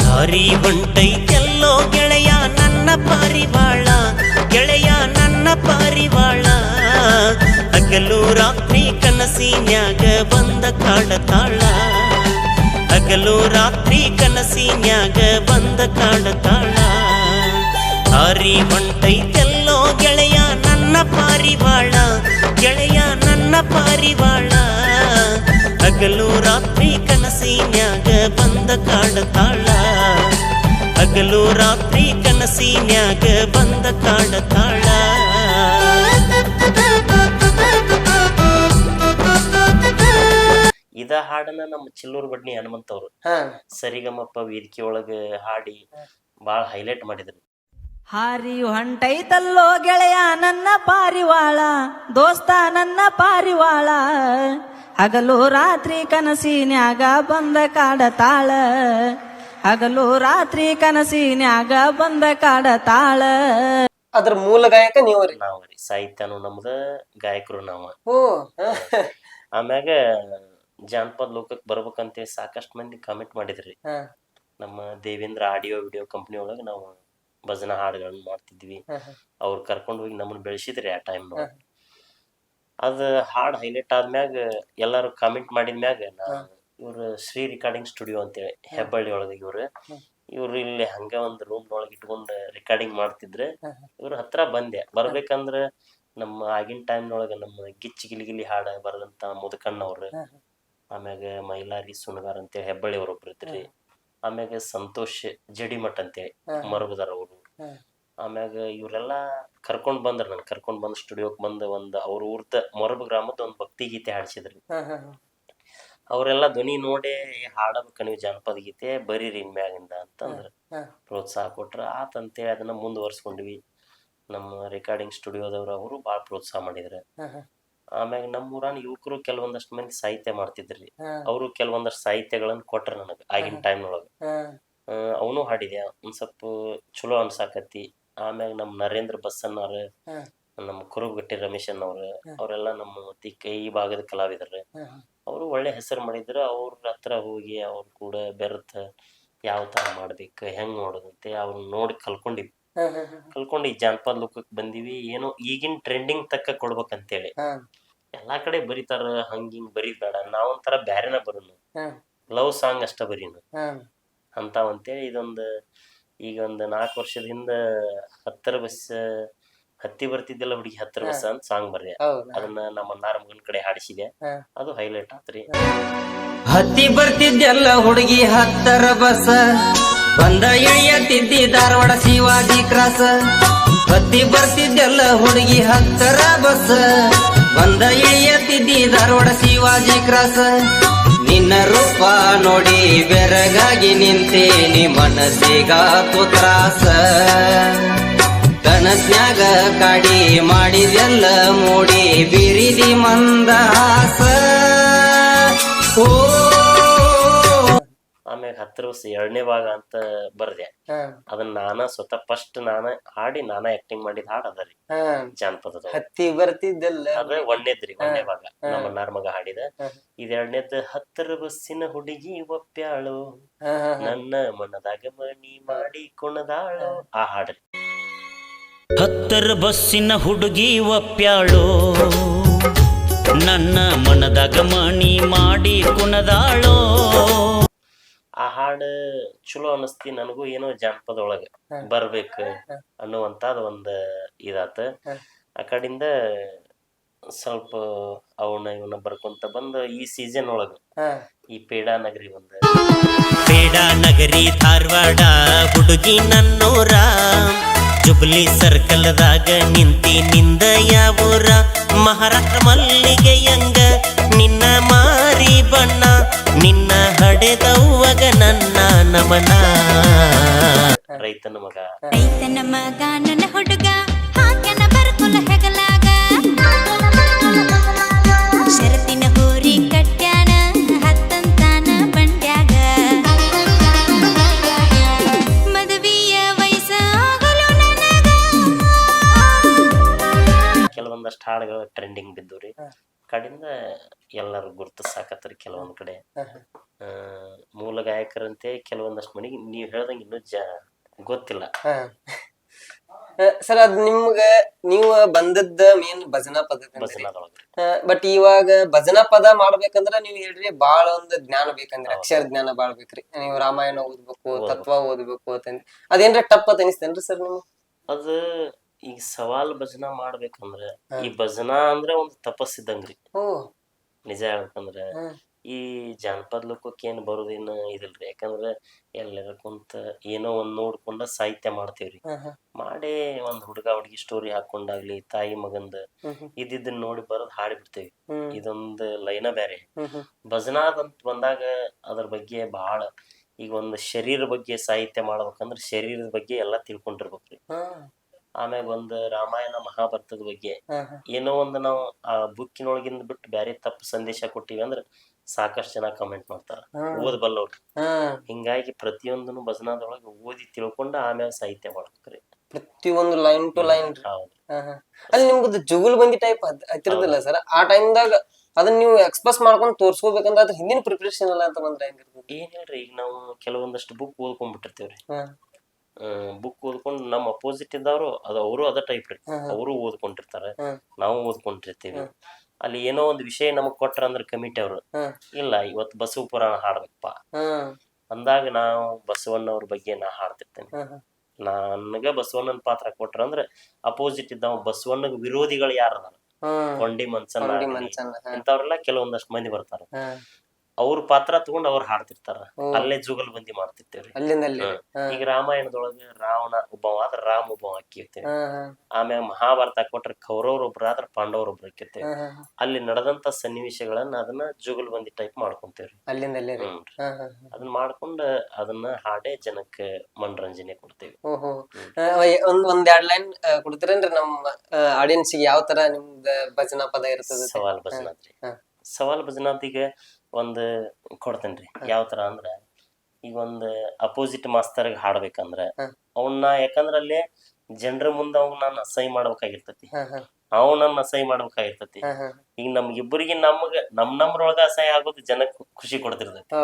Speaker 2: ಹಾರಿ ಹೊಂಟೈತೆಲ್ಲೋ ಗೆಳೆಯ ನನ್ನ ಪಾರಿವಾಳ, ಗೆಳೆಯ ನನ್ನ ಪಾರಿವಾಳ, ಹಗಲು ರಾತ್ರಿ ಕನಸಿನ್ಯಾಗ ಬಂದ ಕಾಡತಾಳ, ಹಗಲು ರಾತ್ರಿ ಕನಸಿನ್ಯಾಗ ಬಂದ ಕಾಡತಾಳ. ಹಾರಿ ಹೊಂಟೈತೆಲ್ಲೋ ಗೆಳೆಯ ನನ್ನ ಪಾರಿವಾಳ, ಗೆಳೆಯ ನನ್ನ ಪಾರಿವಾಳ, ಹಗಲು ರಾತ್ರಿ ಕನಸಿನ್ಯಾಗ ಬಂದ ಕಾಡತಾಳ, ಹಗಲು ರಾತ್ರಿ ಕನಸಿನ್ಯಾಗ ಬಂದ ಕಾಡತಾಳ. ಇದ ಹಾಡನ್ನ ನಮ್ಮ ಚಿಲ್ಲೂರ್ ಬಡ್ನಿ ಹನುಮಂತವ್ರು ಸರಿಗಮಪ್ಪ ವೇದಿಕೆ ಒಳಗ ಹಾಡಿ ಬಾಳ ಹೈಲೈಟ್ ಮಾಡಿದ್ರು.
Speaker 7: ಹಾರಿ ಹೊಂಟೈತಲ್ಲೋ ಗೆಳೆಯ ನನ್ನ ಪಾರಿವಾಳ, ದೋಸ್ತ ನನ್ನ ಪಾರಿವಾಳ, ಹಗಲು ರಾತ್ರಿ ಕನಸಿನ್ಯಾಗ ಬಂದ ಕಾಡತಾಳ, ಹಗಲು ರಾತ್ರಿ ಕನಸಿನ್ಯಾಗ ಬಂದ ಕಾಡತಾಳ.
Speaker 1: ಅದ್ರ ಮೂಲ ಗಾಯಕ ನೀವ್ರಿ?
Speaker 2: ನಾವ್ರಿ. ಸಾಹಿತ್ಯನು ನಮ್ದ, ಗಾಯಕರು ನಾವ. ಆಮ್ಯಾಗ ಜಾನಪದ ಲೋಕಕ್ ಬರ್ಬೇಕಂತ ಸಾಕಷ್ಟು ಮಂದಿ ಕಾಮೆಂಟ್ ಮಾಡಿದ್ರಿ. ನಮ್ಮ ದೇವೇಂದ್ರ ಆಡಿಯೋ ವಿಡಿಯೋ ಕಂಪ್ನಿ ಒಳಗೆ ನಾವು ಭಜನಾ ಹಾಡುಗಳನ್ನ ಮಾಡ್ತಿದ್ವಿ. ಅವ್ರು ಕರ್ಕೊಂಡು ಹೋಗಿ ನಮ್ಮನ್ನ ಬೆಳೆಸಿದ್ರಿ ಆ ಟೈಮ್. ಅದ ಹಾಡು ಹೈಲೈಟ್ ಆದ್ಮ್ಯಾಗ ಎಲ್ಲಾರು ಕಾಮೆಂಟ್ ಮಾಡಿದ್ಮ್ಯಾಗ ಇವ್ರು ಶ್ರೀ ರೆಕಾರ್ಡಿಂಗ್ ಸ್ಟುಡಿಯೋ ಅಂತೇಳಿ ಹೆಬ್ಬಳ್ಳಿ ಒಳಗೆ ಇವ್ರು ಇಲ್ಲಿ ಹಂಗ ಒಂದು ರೂಮ್ ಒಳಗೆ ಇಟ್ಕೊಂಡು ರೆಕಾರ್ಡಿಂಗ್ ಮಾಡ್ತಿದ್ರೆ ಇವ್ರ ಹತ್ರ ಬರ್ಬೇಕಂದ್ರ ನಮ್ಮ ಆಗಿನ ಟೈಮ್ನೊಳಗ ನಮ್ಮ ಗಿಚ್ಚಿ ಗಿಲಿಗಿಲಿ ಹಾಡ ಬರದಂತ ಮುದಕಣ್ಣವ್ರು, ಆಮ್ಯಾಗ ಮೈಲಾರಿ ಸುಣಗಾರ್ ಅಂತೇಳಿ ಹೆಬ್ಬಳ್ಳಿ ಅವ್ರೊಬ್ರು ಇದ್ರಿ, ಆಮ್ಯಾಗ ಸಂತೋಷ್ ಜಡಿಮಠ್ ಅಂತೇಳಿ ಮರಬದಾರ ಅವರು, ಆಮ್ಯಾಗ ಇವ್ರೆಲ್ಲಾ ಕರ್ಕೊಂಡ್ ಬಂದ್ ಸ್ಟುಡಿಯೋಕ್ ಬಂದ ಅವ್ರ ಊರ್ದ ಮೊರಬ ಗ್ರಾಮದ ಒಂದ್ ಭಕ್ತಿ ಗೀತೆ ಹಾಡ್ಸಿದ್ರಿ. ಅವ್ರೆಲ್ಲಾ ಧ್ವನಿ ನೋಡಿ ಹಾಡಬೇಕ ನೀವು ಜಾನಪದ ಗೀತೆ ಬರೀರಿ ಇನ್ಮ್ಯಾಗಿಂದ ಅಂತಂದ್ರ ಪ್ರೋತ್ಸಾಹ ಕೊಟ್ರ ಆತಂತೇಳಿ ಅದನ್ನ ಮುಂದುವರ್ಸ್ಕೊಂಡ್ವಿ. ನಮ್ಮ ರೆಕಾರ್ಡಿಂಗ್ ಸ್ಟುಡಿಯೋದವ್ರು ಅವರು ಬಾಳ ಪ್ರೋತ್ಸಾಹ ಮಾಡಿದ್ರ. ಆಮ್ಯಾಗ ನಮ್ಮ ಊರಾನ ಯುವಕರು ಕೆಲವೊಂದಷ್ಟು ಮಂದಿ ಸಾಹಿತ್ಯ ಮಾಡ್ತಿದ್ರಿ, ಅವರು ಕೆಲವೊಂದಷ್ಟು ಸಾಹಿತ್ಯಗಳನ್ನ ಕೊಟ್ರ ನನಗ ಆಗಿನ ಟೈಮ್ನೊಳಗ. ಅವನು ಹಾಡಿದ್ಯಾ ಒಂದ್ ಸ್ವಲ್ಪ ಚಲೋ ಅನ್ಸಾಕತಿ. ಆಮ್ಯಾಗ ನಮ್ ನರೇಂದ್ರ ಬಸ್ಸನ್ನವ್ರ, ನಮ್ಮ ಕುರುಬಗಟ್ಟಿ ರಮೇಶ್ ಅನ್ನವ್ರ, ಅವರೆಲ್ಲಾ ನಮ್ಮ ಈ ಭಾಗದ ಕಲಾವಿದ್ರ. ಅವರು ಒಳ್ಳೆ ಹೆಸರು ಮಾಡಿದ್ರು. ಅವ್ರ ಹತ್ರ ಹೋಗಿ ಅವ್ರ ಕೂಡ ಬೆರೆತ ಯಾವ ತರ ಮಾಡ್ಬೇಕು ಹೆಂಗ್ ನೋಡೋದಂತೆ ಅವ್ರನ್ನ ನೋಡಿ ಕಲ್ಕೊಂಡು ಈ ಜಾನಪದ ಲೋಕಕ್ಕೆ ಬಂದಿವಿ. ಏನೋ ಈಗಿನ ಟ್ರೆಂಡಿಂಗ್ ತಕ್ಕ ಕೊಡ್ಬೇಕಂತೇಳಿ ಎಲ್ಲಾ ಕಡೆ ಬರೀತಾರ, ಹಂಗಿಂಗ್ ಬರೀದ್ ಬೇಡ, ನಾವೊಂಥರ ಬ್ಯಾರೆನ ಬರೋನು, ಲವ್ ಸಾಂಗ್ ಅಷ್ಟ ಬರೀನು ಅಂತಾವಂತೇಳಿ ಈಗ ಒಂದು 4 ವರ್ಷದ ಹಿಂದ 10 ಬಸ್ ಹತ್ತಿ ಬರ್ತಿದ್ದೆಲ್ಲ ಹುಡುಗಿ 10 ಬಸ್ ಅಂತ ಸಾಂಗ್ ಬರ್ರಿ. ಅದನ್ನ ನಮ್ಮ ಅಣ್ಣಾರ ಮಗನ ಕಡೆ ಹಾಡಿಸಿದೆ, ಅದು ಹೈಲೈಟ್ ಆತ್ರಿ.
Speaker 7: ಹತ್ತಿ ಬರ್ತಿದ್ದೆಲ್ಲ ಹುಡುಗಿ 10 ಬಸ್, ಬಂದ ಇಳಿಯತ್ತಿದ್ದಿ ಧಾರವಾಡ ಶಿವಾಜಿ ಕ್ರಾಸ್. ಹತ್ತಿ ಬರ್ತಿದ್ದೆಲ್ಲ ಹುಡುಗಿ 10 ಬಸ್, ಬಂದ ಇಳಿಯತ್ತಿದ್ದಿ ಧಾರವಾಡ ಶಿವಾಜಿ ಕ್ರಾಸ್. ನಿನ್ನ ರೂಪ ನೋಡಿ ಬೆರಗಾಗಿ ನಿಂತೇನಿ, ಮನಸ್ಸಿಗಾತು ತ್ರಾಸ. ಕನಸ್ನ್ಯಾಗ ಕಾಡಿ ಮಾಡಿದೆಲ್ಲ ಮೂಡಿ ಬಿರಿದಿ ಮಂದಹಾಸ. ಓ
Speaker 2: ಆಮ್ಯಾಗ 10 ವರ್ಷ 2ನೇ ಭಾಗ ಅಂತ ಬರ್ದೆ. ಅದನ್ನ ನಾನ ಸ್ವತಃ ಫಸ್ಟ್ ಹಾಡಿ ಆಕ್ಟಿಂಗ್ ಮಾಡಿದ ಹಾಡ್ ಅದರಿ ಜಾನಪದದ.
Speaker 1: ಹತ್ತಿ ಬರ್ತಿದ್ದೆಲ್ಲ
Speaker 2: ಅದ 1ನೇದ್ರಿ 1ನೇ ಭಾಗ ನಮ್ಮ ಅಣ್ಣಾರ ಮಗ ಹಾಡಿದ. ಇದು 2ನೇದ್ 10 ಬಸ್ಸಿನ ಹುಡುಗಿ ಒಪ್ಪ್ಯಾಳು, ನನ್ನ ಮನದಾಗ ಮನಿ ಮಾಡಿ ಕುಣದಾಳು ಆ ಹಾಡ್ರಿ.
Speaker 6: 10 ಬಸ್ಸಿನ ಹುಡುಗಿ ಒಪ್ಪ್ಯಾಳು, ನನ್ನ ಮನದಾಗ ಮಣಿ ಮಾಡಿ ಕುಣದಾಳೋ.
Speaker 2: ಆ ಹಾಡು ಚಲೋ ಅನಸ್ತಿ ನನಗೂ. ಏನೋ ಜಾನಪದ ಒಳಗ ಬರ್ಬೇಕ ಅನ್ನುವಂತಾದ ಒಂದ್ ಇದಾತ. ಆ ಕಡಿಂದ ಸ್ವಲ್ಪ ಇವನ್ನ ಬರ್ಕೊಂತ ಬಂದ ಈ ಸೀಸನ್ ಒಳಗ ಈ ಪೇಡಾ ನಗರಿ
Speaker 6: ಪೇಡಾ ನಗರಿ ಧಾರವಾಡ ಹುಡುಗಿ ನನ್ನೂರ, ಜುಬ್ಲಿ ಸರ್ಕಲ್ದಾಗ ನಿಂದ ಯಾವೂರ. ಮಹಾರಾಷ್ಟ್ರ ಮಲ್ಲಿಗೆಯಂಗ ನಿನ್ನ ಮಾರಿ ಬಣ್ಣ, ನಿನ್ನ ಹಡೆದವ್ವಗ ನನ್ನ ನಮನ.
Speaker 2: ರೈತನ ಮಗ
Speaker 3: ನನ್ನ ಹುಡುಗ ಹಾಕ್ಯಾನ ಬರ್ಕೊಲ ಹೆಗಲಾಗ. ಶರತಿನ ಹೋರಿ ಕಟ್ಯಾನ ಹತ್ತಂತಾನ ಬಂಡ್ಯಾಗ. ಮದುವೆಯ ವಯಸ್ಸ ಆಗಲು ನನಗ.
Speaker 2: ಕೆಲವೊಂದಷ್ಟು ಹಾಡುಗಳು ಟ್ರೆಂಡಿಂಗ್ ಬಿದ್ದು ಕಡಿಂದ ಎಲ್ಲರೂ ಗುರುತಿಸಾಕತ್ರಿ. ಕೆಲವೊಂದ್ ಕಡೆ ಮೂಲ ಗಾಯಕರಂತೆ ಕೆಲವೊಂದಷ್ಟು ಮನೆಗೆ ನೀವ್ ಹೇಳ್ದಂಗ ಇನ್ನೂ ಗೊತ್ತಿಲ್ಲ.
Speaker 1: ಸರ್ ಅದ್ ನೀವು ಬಂದದ್ದ ಮೇನ್ ಭಜನಾ ಪದ.
Speaker 2: ಭಜನಾದೊಳಗ್ರಿ.
Speaker 1: ಬಟ್ ಇವಾಗ ಭಜನಾ ಪದ ಮಾಡ್ಬೇಕಂದ್ರ ನೀವ್ ಹೇಳ್ರಿ ಬಾಳ ಒಂದ್ ಜ್ಞಾನ ಬೇಕಂದ್ರಿ, ಅಕ್ಷರ ಜ್ಞಾನ ಬಾಳ್ ಬೇಕ್ರಿ. ನೀವು ರಾಮಾಯಣ ಓದ್ಬೇಕು, ತತ್ವ ಓದ್ಬೇಕು ಅಂತಂದ್ ಅದೇನ್ರ ಟಪ್ ಅಂತ ಅನಿಸ್ತೇನ್ರಿ ಸರ್ ನೀವು?
Speaker 2: ಅದು ಈಗ ಸವಾಲ್ ಭಜನಾ ಮಾಡ್ಬೇಕಂದ್ರ ಈ ಭಜನಾ ಅಂದ್ರ ಒಂದ್ ತಪಸ್ಸಿದ್ದಂಗ್ರಿ. ನಿಜ ಹೇಳ್ಬೇಕಂದ್ರ ಈ ಜಾನಪದ ಲೋಕಕ್ಕೆ ಏನ್ ಬರೋದೇನು ಇದಿಲ್ರಿ. ಯಾಕಂದ್ರ ಎಲ್ಲರ ಕುಂತ ಏನೋ ಒಂದ್ ನೋಡ್ಕೊಂಡ ಸಾಹಿತ್ಯ ಮಾಡ್ತೇವ್ರಿ. ಮಾಡಿ ಒಂದ್ ಹುಡುಗಿ ಸ್ಟೋರಿ ಹಾಕೊಂಡಾಗ್ಲಿ, ತಾಯಿ ಮಗಂದ ಇದನ್ನ ನೋಡಿ ಬರೋದ್ ಹಾಡಿ ಬಿಡ್ತೇವಿ. ಇದೊಂದ್ ಲೈನ ಬ್ಯಾರೆ. ಭಜನಾದಂತ ಬಂದಾಗ ಅದ್ರ ಬಗ್ಗೆ ಬಹಳ ಈಗ ಒಂದ್ ಶರೀರ ಬಗ್ಗೆ ಸಾಹಿತ್ಯ ಮಾಡ್ಬೇಕಂದ್ರ ಶರೀರದ ಬಗ್ಗೆ ಎಲ್ಲಾ ತಿಳ್ಕೊಂಡಿರ್ಬೇಕ್ರಿ. ಆಮ್ಯಾಗ ಒಂದ್ ರಾಮಾಯಣ ಮಹಾಭಾರತದ ಬಗ್ಗೆ ಏನೋ ಒಂದ್ ನಾವು ಆ ಬುಕ್ಕಿನೊಳಗಿಂದ ಬಿಟ್ಟು ಬ್ಯಾರೆ ತಪ್ಪು ಸಂದೇಶ ಕೊಟ್ಟಿವಿ ಅಂದ್ರ ಸಾಕಷ್ಟು ಜನ ಕಮೆಂಟ್ ಮಾಡ್ತಾರ, ಓದ್ಬಲ್ಲವ್ರಿ. ಹಿಂಗಾಗಿ ಪ್ರತಿಯೊಂದನು ಭಜನಾದೊಳಗ ಓದಿ ತಿಳ್ಕೊಂಡ ಆಮ್ಯಾಗ ಸಾಹಿತ್ಯ ಮಾಡ್ಬೇಕ್ರಿ.
Speaker 1: ಪ್ರತಿಯೊಂದು ಲೈನ್ ಟು ಲೈನ್. ಅಲ್ಲಿ ನಿಮ್ಗದು ಜುಗುಲ್ ಬಂದಿ ಟೈಪ್ ಹತ್ತಿರದಿಲ್ಲ ಸರ್? ಆ ಟೈಮ್ದಾಗ ಅದನ್ನ ನೀವು ಎಕ್ಸ್ಪ್ರೆಸ್ ಮಾಡ್ಕೊಂಡು ತೋರ್ಸ್ಕೋಬೇಕಂದ್ರೆ ಅದ್ರ ಹಿಂದಿನ ಪ್ರಿಪರೇಷನ್ ಎಲ್ಲ ಅಂತ ಬಂದ್ರೆ ಹೆಂಗಿರ್ತದೆ?
Speaker 2: ಏನಿಲ್ರಿ, ಈಗ ನಾವು ಕೆಲವೊಂದಷ್ಟು ಬುಕ್ ಓದ್ಕೊಂಡ್ಬಿಟ್ಟಿರ್ತೇವ್ರಿ.
Speaker 1: ಹ್ಮ್
Speaker 2: ಬುಕ್ ಓದ್ಕೊಂಡು ನಮ್ಮ ಅಪೋಸಿಟ್ ಇದ್ದವರು ಅವರು ಅದ ಟೈಪ್ ರೀ, ಅವರು ಓದ್ಕೊಂಡಿರ್ತಾರೆ, ನಾವು ಓದ್ಕೊಂಡಿರ್ತೀವಿ. ಅಲ್ಲಿ ಏನೋ ಒಂದು ವಿಷಯ ನಮಗ್ ಕೊಟ್ರ ಅಂದ್ರೆ ಕಮಿಟಿ ಅವರು, ಇಲ್ಲ ಇವತ್ತು ಬಸವ ಪುರಾಣ ಹಾಡ್ಬೇಕಪ್ಪ ಅಂದಾಗ ನಾವು ಬಸವಣ್ಣವ್ರ ಬಗ್ಗೆ ನಾ ಹಾಡ್ತಿರ್ತೇನೆ. ನನಗ ಬಸವಣ್ಣನ ಪಾತ್ರ ಕೊಟ್ರ ಅಂದ್ರೆ ಅಪೋಸಿಟ್ ಇದ್ದಾವ ಬಸವಣ್ಣಗ ವಿರೋಧಿಗಳು ಯಾರದಾರ, ಕೊಂಡಿ ಮನ್ಸನ್ನ ಇಂಥವ್ರೆಲ್ಲ ಕೆಲವೊಂದಷ್ಟು ಮಂದಿ ಬರ್ತಾರ. ಅವ್ರ ಪಾತ್ರ ತಗೊಂಡ್ ಅವ್ರು ಹಾಡ್ತಿರ್ತಾರ, ಅಲ್ಲೇ ಜುಗಲ್ಬಂದಿ ಮಾಡ್ತಿರ್ತೇವ್ರಿ. ಈಗ ರಾಮಾಯಣದೊಳಗ ರಾವಣ ಒಬ್ಬವ ಆದ್ರ ರಾಮ ಒಬ್ಬವ ಹಾಕಿರ್ತೇವೆ. ಆಮ್ಯಾಗ ಮಹಾಭಾರತ ಕೊಟ್ರೆ ಕೌರವ್ರೊಬ್ರ ಆದ್ರ ಪಾಂಡವ್ರೊಬ್ರು ಹಾಕಿರ್ತೇವೆ. ಅಲ್ಲಿ ನಡೆದಂತ ಸನ್ನಿವೇಶಗಳನ್ನ ಅದನ್ನ ಜುಗಲ್ಬಂದಿ ಟೈಪ್ ಮಾಡ್ಕೊಂತೇವ್ರಿ. ಅದನ್ನ ಮಾಡ್ಕೊಂಡ್ ಅದನ್ನ ಹಾಡೇ ಜನಕ್ಕೆ ಮನರಂಜನೆ ಕೊಡ್ತೇವಿ.
Speaker 1: ಒಂದ್ ಎರಡ್ ಲೈನ್ ಕೊಡ್ತೀರೇನ್ರಿ ನಮ್ಮ ಆಡಿಯನ್ಸ್ ಯಾವ ತರ ನಿಮ್ದ ಭಜನಾ ಪದ ಇರ್ತದೆ?
Speaker 2: ಸವಾಲ್ ಭಜನಾತ್ರಿ. ಸವಾಲ್ ಭಜನಾತಿಗೆ ಒಂದ್ ಕೊಡ್ತೇನ್ರಿ. ಯಾವ ತರ ಅಂದ್ರ, ಈಗ ಒಂದ್ ಅಪೋಸಿಟ್ ಮಾಸ್ತರ್ಗ್ ಹಾಡ್ಬೇಕಂದ್ರ ಅವನ್ನ, ಯಾಕಂದ್ರ ಅಲ್ಲಿ ಜನರ ಮುಂದ ಅವ್ ನಾನು ಅಸಹ್ಯ ಮಾಡ್ಬೇಕಾಗಿರ್ತತಿ, ಅವ್ ನನ್ನ ಅಸಹ್ಯ ಮಾಡ್ಬೇಕಾಗಿರ್ತತಿ. ಈಗ ನಮ್ಗಿಬ್ಬರಿಗೆ ನಮ್ರೊಳಗ ಅಸಹ್ಯ ಆಗೋದು ಜನಕ್ ಖುಷಿ ಕೊಡ್ತಿರ್ತೈತಿ.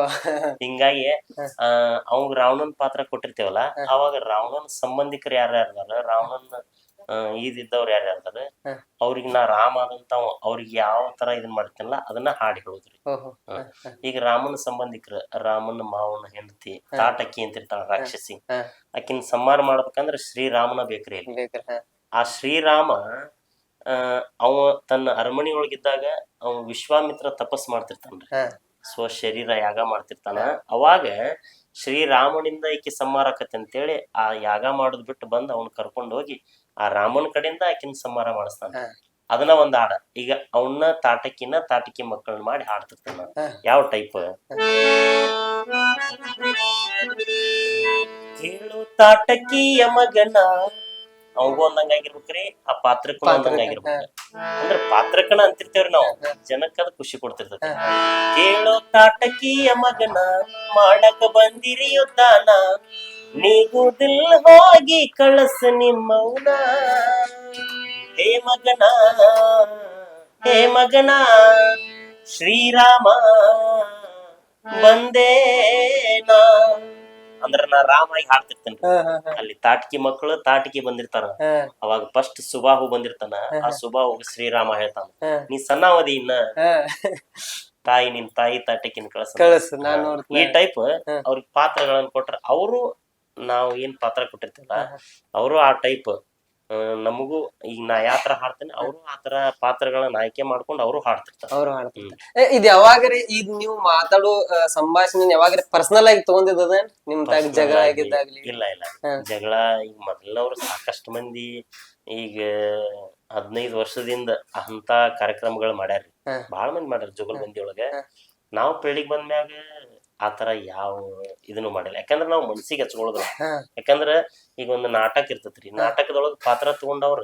Speaker 2: ಹಿಂಗಾಗಿ ಅವಂಗ ರಾವಣನ್ ಪಾತ್ರ ಕೊಟ್ಟಿರ್ತೇವಲ್ಲ, ಅವಾಗ ರಾವಣನ್ ಸಂಬಂಧಿಕರು ಯಾರ್ಯಾರ, ರಾವಣನ್ ಈದಿದ್ದವ್ರು ಯಾರ್ಯಾರ ಅವ್ರಿಗೆ ನಾ ರಾಮ ಆದಂತ ಅವ್ರಿಗೆ ಯಾವ ತರ ಇದನ್ ಮಾಡ್ತೇನಲ್ಲ ಅದನ್ನ ಹಾಡಿ ಹೇಳುದ್ರಿ. ಈಗ ರಾಮನ ಸಂಬಂಧಿಕರು, ರಾಮನ ಮಾವನ ಹೆಂಡತಿ ತಾಟಕಿ ಅಂತ ಇರ್ತಾಳ ರಾಕ್ಷಸಿ, ಆಕಿನ ಸಂಹಾರ ಮಾಡ್ಬೇಕಂದ್ರ ಶ್ರೀರಾಮನ ಬೇಕ್ರಿ. ಆ ಶ್ರೀರಾಮ ಅವ ತನ್ನ ಅರಮನಿ ಒಳಗಿದ್ದಾಗ ಅವ ವಿಶ್ವಾಮಿತ್ರ ತಪಸ್ ಮಾಡ್ತಿರ್ತಾನ್ರಿ, ಶರೀರ ಯಾಗ ಮಾಡ್ತಿರ್ತಾನ. ಅವಾಗ ಶ್ರೀರಾಮನಿಂದ ಈಕಿ ಸಂಹಾರ ಆಕತಿ ಅಂತೇಳಿ ಆ ಯಾಗ ಮಾಡೋದ್ ಬಿಟ್ಟು ಬಂದ್ ಅವ್ನ ಕರ್ಕೊಂಡ್ ಹೋಗಿ ಆ ರಾಮನ ಕಡೆಯಿಂದ ಆಕಿನ ಸಂಹಾರ ಮಾಡಿಸ್ತಾನ. ಅದನ್ನ ಒಂದ್ ಹಾಡ. ಈಗ ಅವನ್ನ ತಾಟಕಿ ಮಕ್ಕಳನ್ನ ಮಾಡಿ ಹಾಡ್ತಿರ್ತಾನ. ಯಾವ ಟೈಪ್? ಕೇಳು ತಾಟಕಿಯ ಮಗನ, ಅವಂಗ ಒಂದಂಗಾಗಿರ್ಬೇಕ್ರಿ, ಆ ಪಾತ್ರಕ್ಕೂ ಒಂದಂಗಾಗಿರ್ಬೇಕ್ರಿ. ಅಂದ್ರ ಪಾತ್ರಕ್ಕನ ಅಂತಿರ್ತೇವ್ರಿ ನಾವು, ಜನಕ್ಕ ಅದ್ ಖುಷಿ ಕೊಡ್ತಿರ್ತೈತಿ. ಕೇಳೋ ತಾಟಕಿಯ ಮಗನ, ಮಾಡಕ ಬಂದಿರಿ ಯುದ್ಧಾನ, ನೀಗುದಿಲ್ ಹೋಗಿ ಕಳಸ ನಿಮ್ಮವನ. ಹೇ ಮಗನ, ಹೇ ಮಗನ, ಶ್ರೀರಾಮ ಬಂದೇನಾ ಅಂದ್ರ ನಾ ರಾಮಾಗಿ ಹಾಡ್ತಿರ್ತೇನೆ. ಅಲ್ಲಿ ತಾಟಕಿ ಮಕ್ಕಳು ತಾಟಕಿ ಬಂದಿರ್ತಾರ, ಅವಾಗ ಫಸ್ಟ್ ಸುಬಾಹು ಬಂದಿರ್ತಾನ. ಆ ಸುಬಾಹು ಶ್ರೀರಾಮ ಹೇಳ್ತಾನ, ನೀ ಸಣ್ಣವದಿ ಇನ್ನ ತಾಯಿ, ನಿನ್ ತಾಯಿ ತಾಟಕಿನ ಕಳಸ. ಈ ಟೈಪ್ ಅವ್ರಿಗೆ ಪಾತ್ರಗಳನ್ನ ಕೊಟ್ರ ಅವರು, ನಾವು ಏನ್ ಪಾತ್ರ ಕೊಟ್ಟಿರ್ತೇವಲ್ಲ ಅವರು ಆ ಟೈಪ್ ನಮಗೂ, ಈಗ ನಾ ಯಾವ ತರ ಹಾಡ್ತೇನೆ ಅವರು ಆ ತರ ಪಾತ್ರಗಳನ್ನ ಆಯ್ಕೆ ಮಾಡ್ಕೊಂಡು ಅವರು ಹಾಡ್ತಿರ್ತಾರೆ.
Speaker 1: ಇದು ಯಾವಾಗ್ರಿ ಈಗ ನೀವು ಮಾತಾಡೋ ಸಂಭಾಷಣೆ ಯಾವಾಗ್ರಿ ಪರ್ಸನಲ್ ಆಗಿ ತಗೊಂಡಿದ್ದ ನಿಮ್ ತಾಗ ಜಗಳ ಆಗಿದ್ದಾಗ್ಲಿ?
Speaker 2: ಇಲ್ಲ ಜಗಳ ಈಗ ಮೊದಲವ್ರು ಸಾಕಷ್ಟು ಮಂದಿ ಈಗ 15 ವರ್ಷದಿಂದ ಅಂತ ಕಾರ್ಯಕ್ರಮಗಳು ಮಾಡ್ಯಾರ್ರಿ, ಬಾಳ ಮಂದಿ ಮಾಡ್ಯಾರ ಜುಗಲ್ಬಂದಿ ಒಳಗ. ನಾವು ಪೀಳಿಗೆ ಬಂದ್ಮ್ಯಾಗ ಆತರ ಯಾವ ಇದನ್ನು ಮಾಡಿಲ್ಲ, ಯಾಕಂದ್ರ ನಾವ್ ಮನ್ಸಿಗೆ ಹಚ್ಕೊಳ್ಳೋದ್ರ. ಯಾಕಂದ್ರ ಈಗ ಒಂದು ನಾಟಕ ಇರ್ತೈತ್ರಿ, ನಾಟಕದೊಳಗ ಪಾತ್ರ ತಗೊಂಡವ್ರ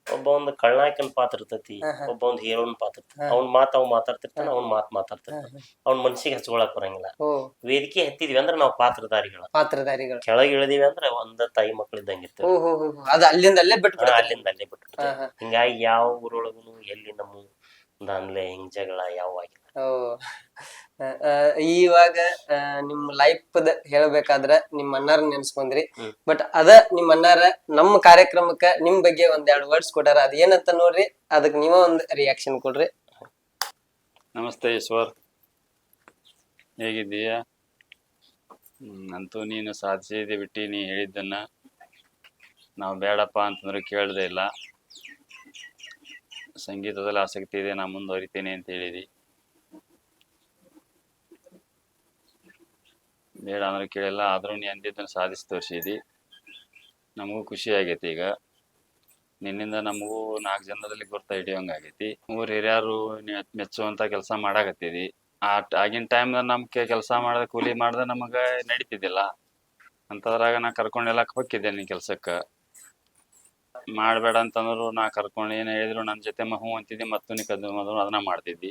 Speaker 2: ಒಬ್ಬ ಒಂದು ಕಳ್ಳನಾಯಕನ್ ಪಾತ್ರ ಇರ್ತೈತಿ, ಒಬ್ಬ ಒಂದ್ ಹೀರೋನ್ ಪಾತ್ರ ಇರ್ತೈತಿ. ಅವ್ನ ಅವ್ ಮಾತಾಡ್ತಿರ್ತಾನ, ಅವ್ನ ಮಾತಾಡ್ತಿರ್ತಾನ, ಅವ್ನ ಮನ್ಸಿಗೆ ಹಚ್ಕೊಳಕ್ ಬರಂಗಿಲ್ಲ. ವೇದಿಕೆ ಹತ್ತಿದ್ವಿ ಅಂದ್ರ ನಾವ್ ಪಾತ್ರಧಾರಿಗಳು, ಕೆಳಗೆ ಇಳಿದಿವಿ ಅಂದ್ರ ಒಂದ ತಾಯಿ ಮಕ್ಳು ಇದ್ದಂಗಿರ್ತೇವೆ.
Speaker 1: ಅಲ್ಲಿಂದ ಅಲ್ಲೇ
Speaker 2: ಬಿಟ್ಟು ಹಿಂಗಾಗಿ ಯಾವ ಊರೊಳಗುನು ಎಲ್ಲಿ ನಮ್ಮ ದಾನ್ಲೆ ಹಿಂಗ್ ಜಗಳ ಯಾವ ಆಗಿಲ್ಲ.
Speaker 1: ಇವಾಗ ನಿಮ್ ಲೈಫ್ ಹೇಳ್ಬೇಕಾದ್ರ ನಿಮ್ ಅಣ್ಣಾರ ನೆನ್ಸ್ಕೊಂಡ್ರಿ, ಬಟ್ ಅದ ನಿಮ್ ಅಣ್ಣಾರ ನಮ್ಮ ಕಾರ್ಯಕ್ರಮಕ್ಕ ನಿಮ್ ಬಗ್ಗೆ ಒಂದ್ 2 ವರ್ಡ್ಸ್ ಕೊಟ್ಟಾರ, ಅದ ಏನಂತ ನೋಡ್ರಿ, ಅದಕ್ ನೀವ ಒಂದ್ ರಿಯಾಕ್ಷನ್ ಕೊಡ್ರಿ.
Speaker 8: ನಮಸ್ತೆ ಈಶ್ವರ್, ಹೇಗಿದ್ದೀಯ? ಅಂತೂ ನೀನು ಸಾಧಿಸಿದೆ ಬಿಟ್ಟು ನೀ ಹೇಳಿದ್ದನ್ನ ನಾವು ಬೇಡಪ್ಪ ಅಂತಂದ್ರೆ ಕೇಳದೆ ಇಲ್ಲ. ಸಂಗೀತದಲ್ಲಿ ಆಸಕ್ತಿ ಇದೆ, ನಾ ಮುಂದುವರಿತೇನೆ ಅಂತ ಹೇಳಿದಿ. ಬೇಡ ಅಂದ್ರೆ ಕೇಳಿಲ್ಲ, ಆದ್ರೂ ನೀ ಅಂದಿದ್ದನ್ನು ಸಾಧಿಸಿ ತೋರಿಸಿದಿ. ನಮಗೂ ಖುಷಿ ಆಗೈತಿ. ಈಗ ನಿನ್ನಿಂದ ನಮಗೂ 4 ಜನರಲ್ಲಿ ಗುರ್ತ ಹಿಡಿಯೋಂಗಾಗೈತಿ. ಊರ್ ಹಿರಿಯರು ಮೆಚ್ಚುವಂತ ಕೆಲಸ ಮಾಡಾಕತ್ತಿದಿ. ಆಗಿನ ಟೈಮ್ದಾಗ ನಮ್ಗೆ ಕೆಲಸ ಮಾಡ್ದ ಕೂಲಿ ಮಾಡ್ದ ನಮಗ ನಡೀತಿದ್ದಿಲ್ಲ. ಅಂತದ್ರಾಗ ನಾ ಕರ್ಕೊಂಡೆಲ್ಲ ಹೋಗಿದ್ದೆ ನೀ ಕೆಲ್ಸಕ್ಕ. ಮಾಡ್ಬೇಡ ಅಂತಂದ್ರು ನಾ ಕರ್ಕೊಂಡು ಏನ್ ಹೇಳಿದ್ರು ನನ್ನ ಜೊತೆ ಹೂ ಅಂತಿದ್ದಿ, ಮತ್ತು ನೀ ಅದನ್ನ ಮಾಡ್ತಿದ್ದಿ.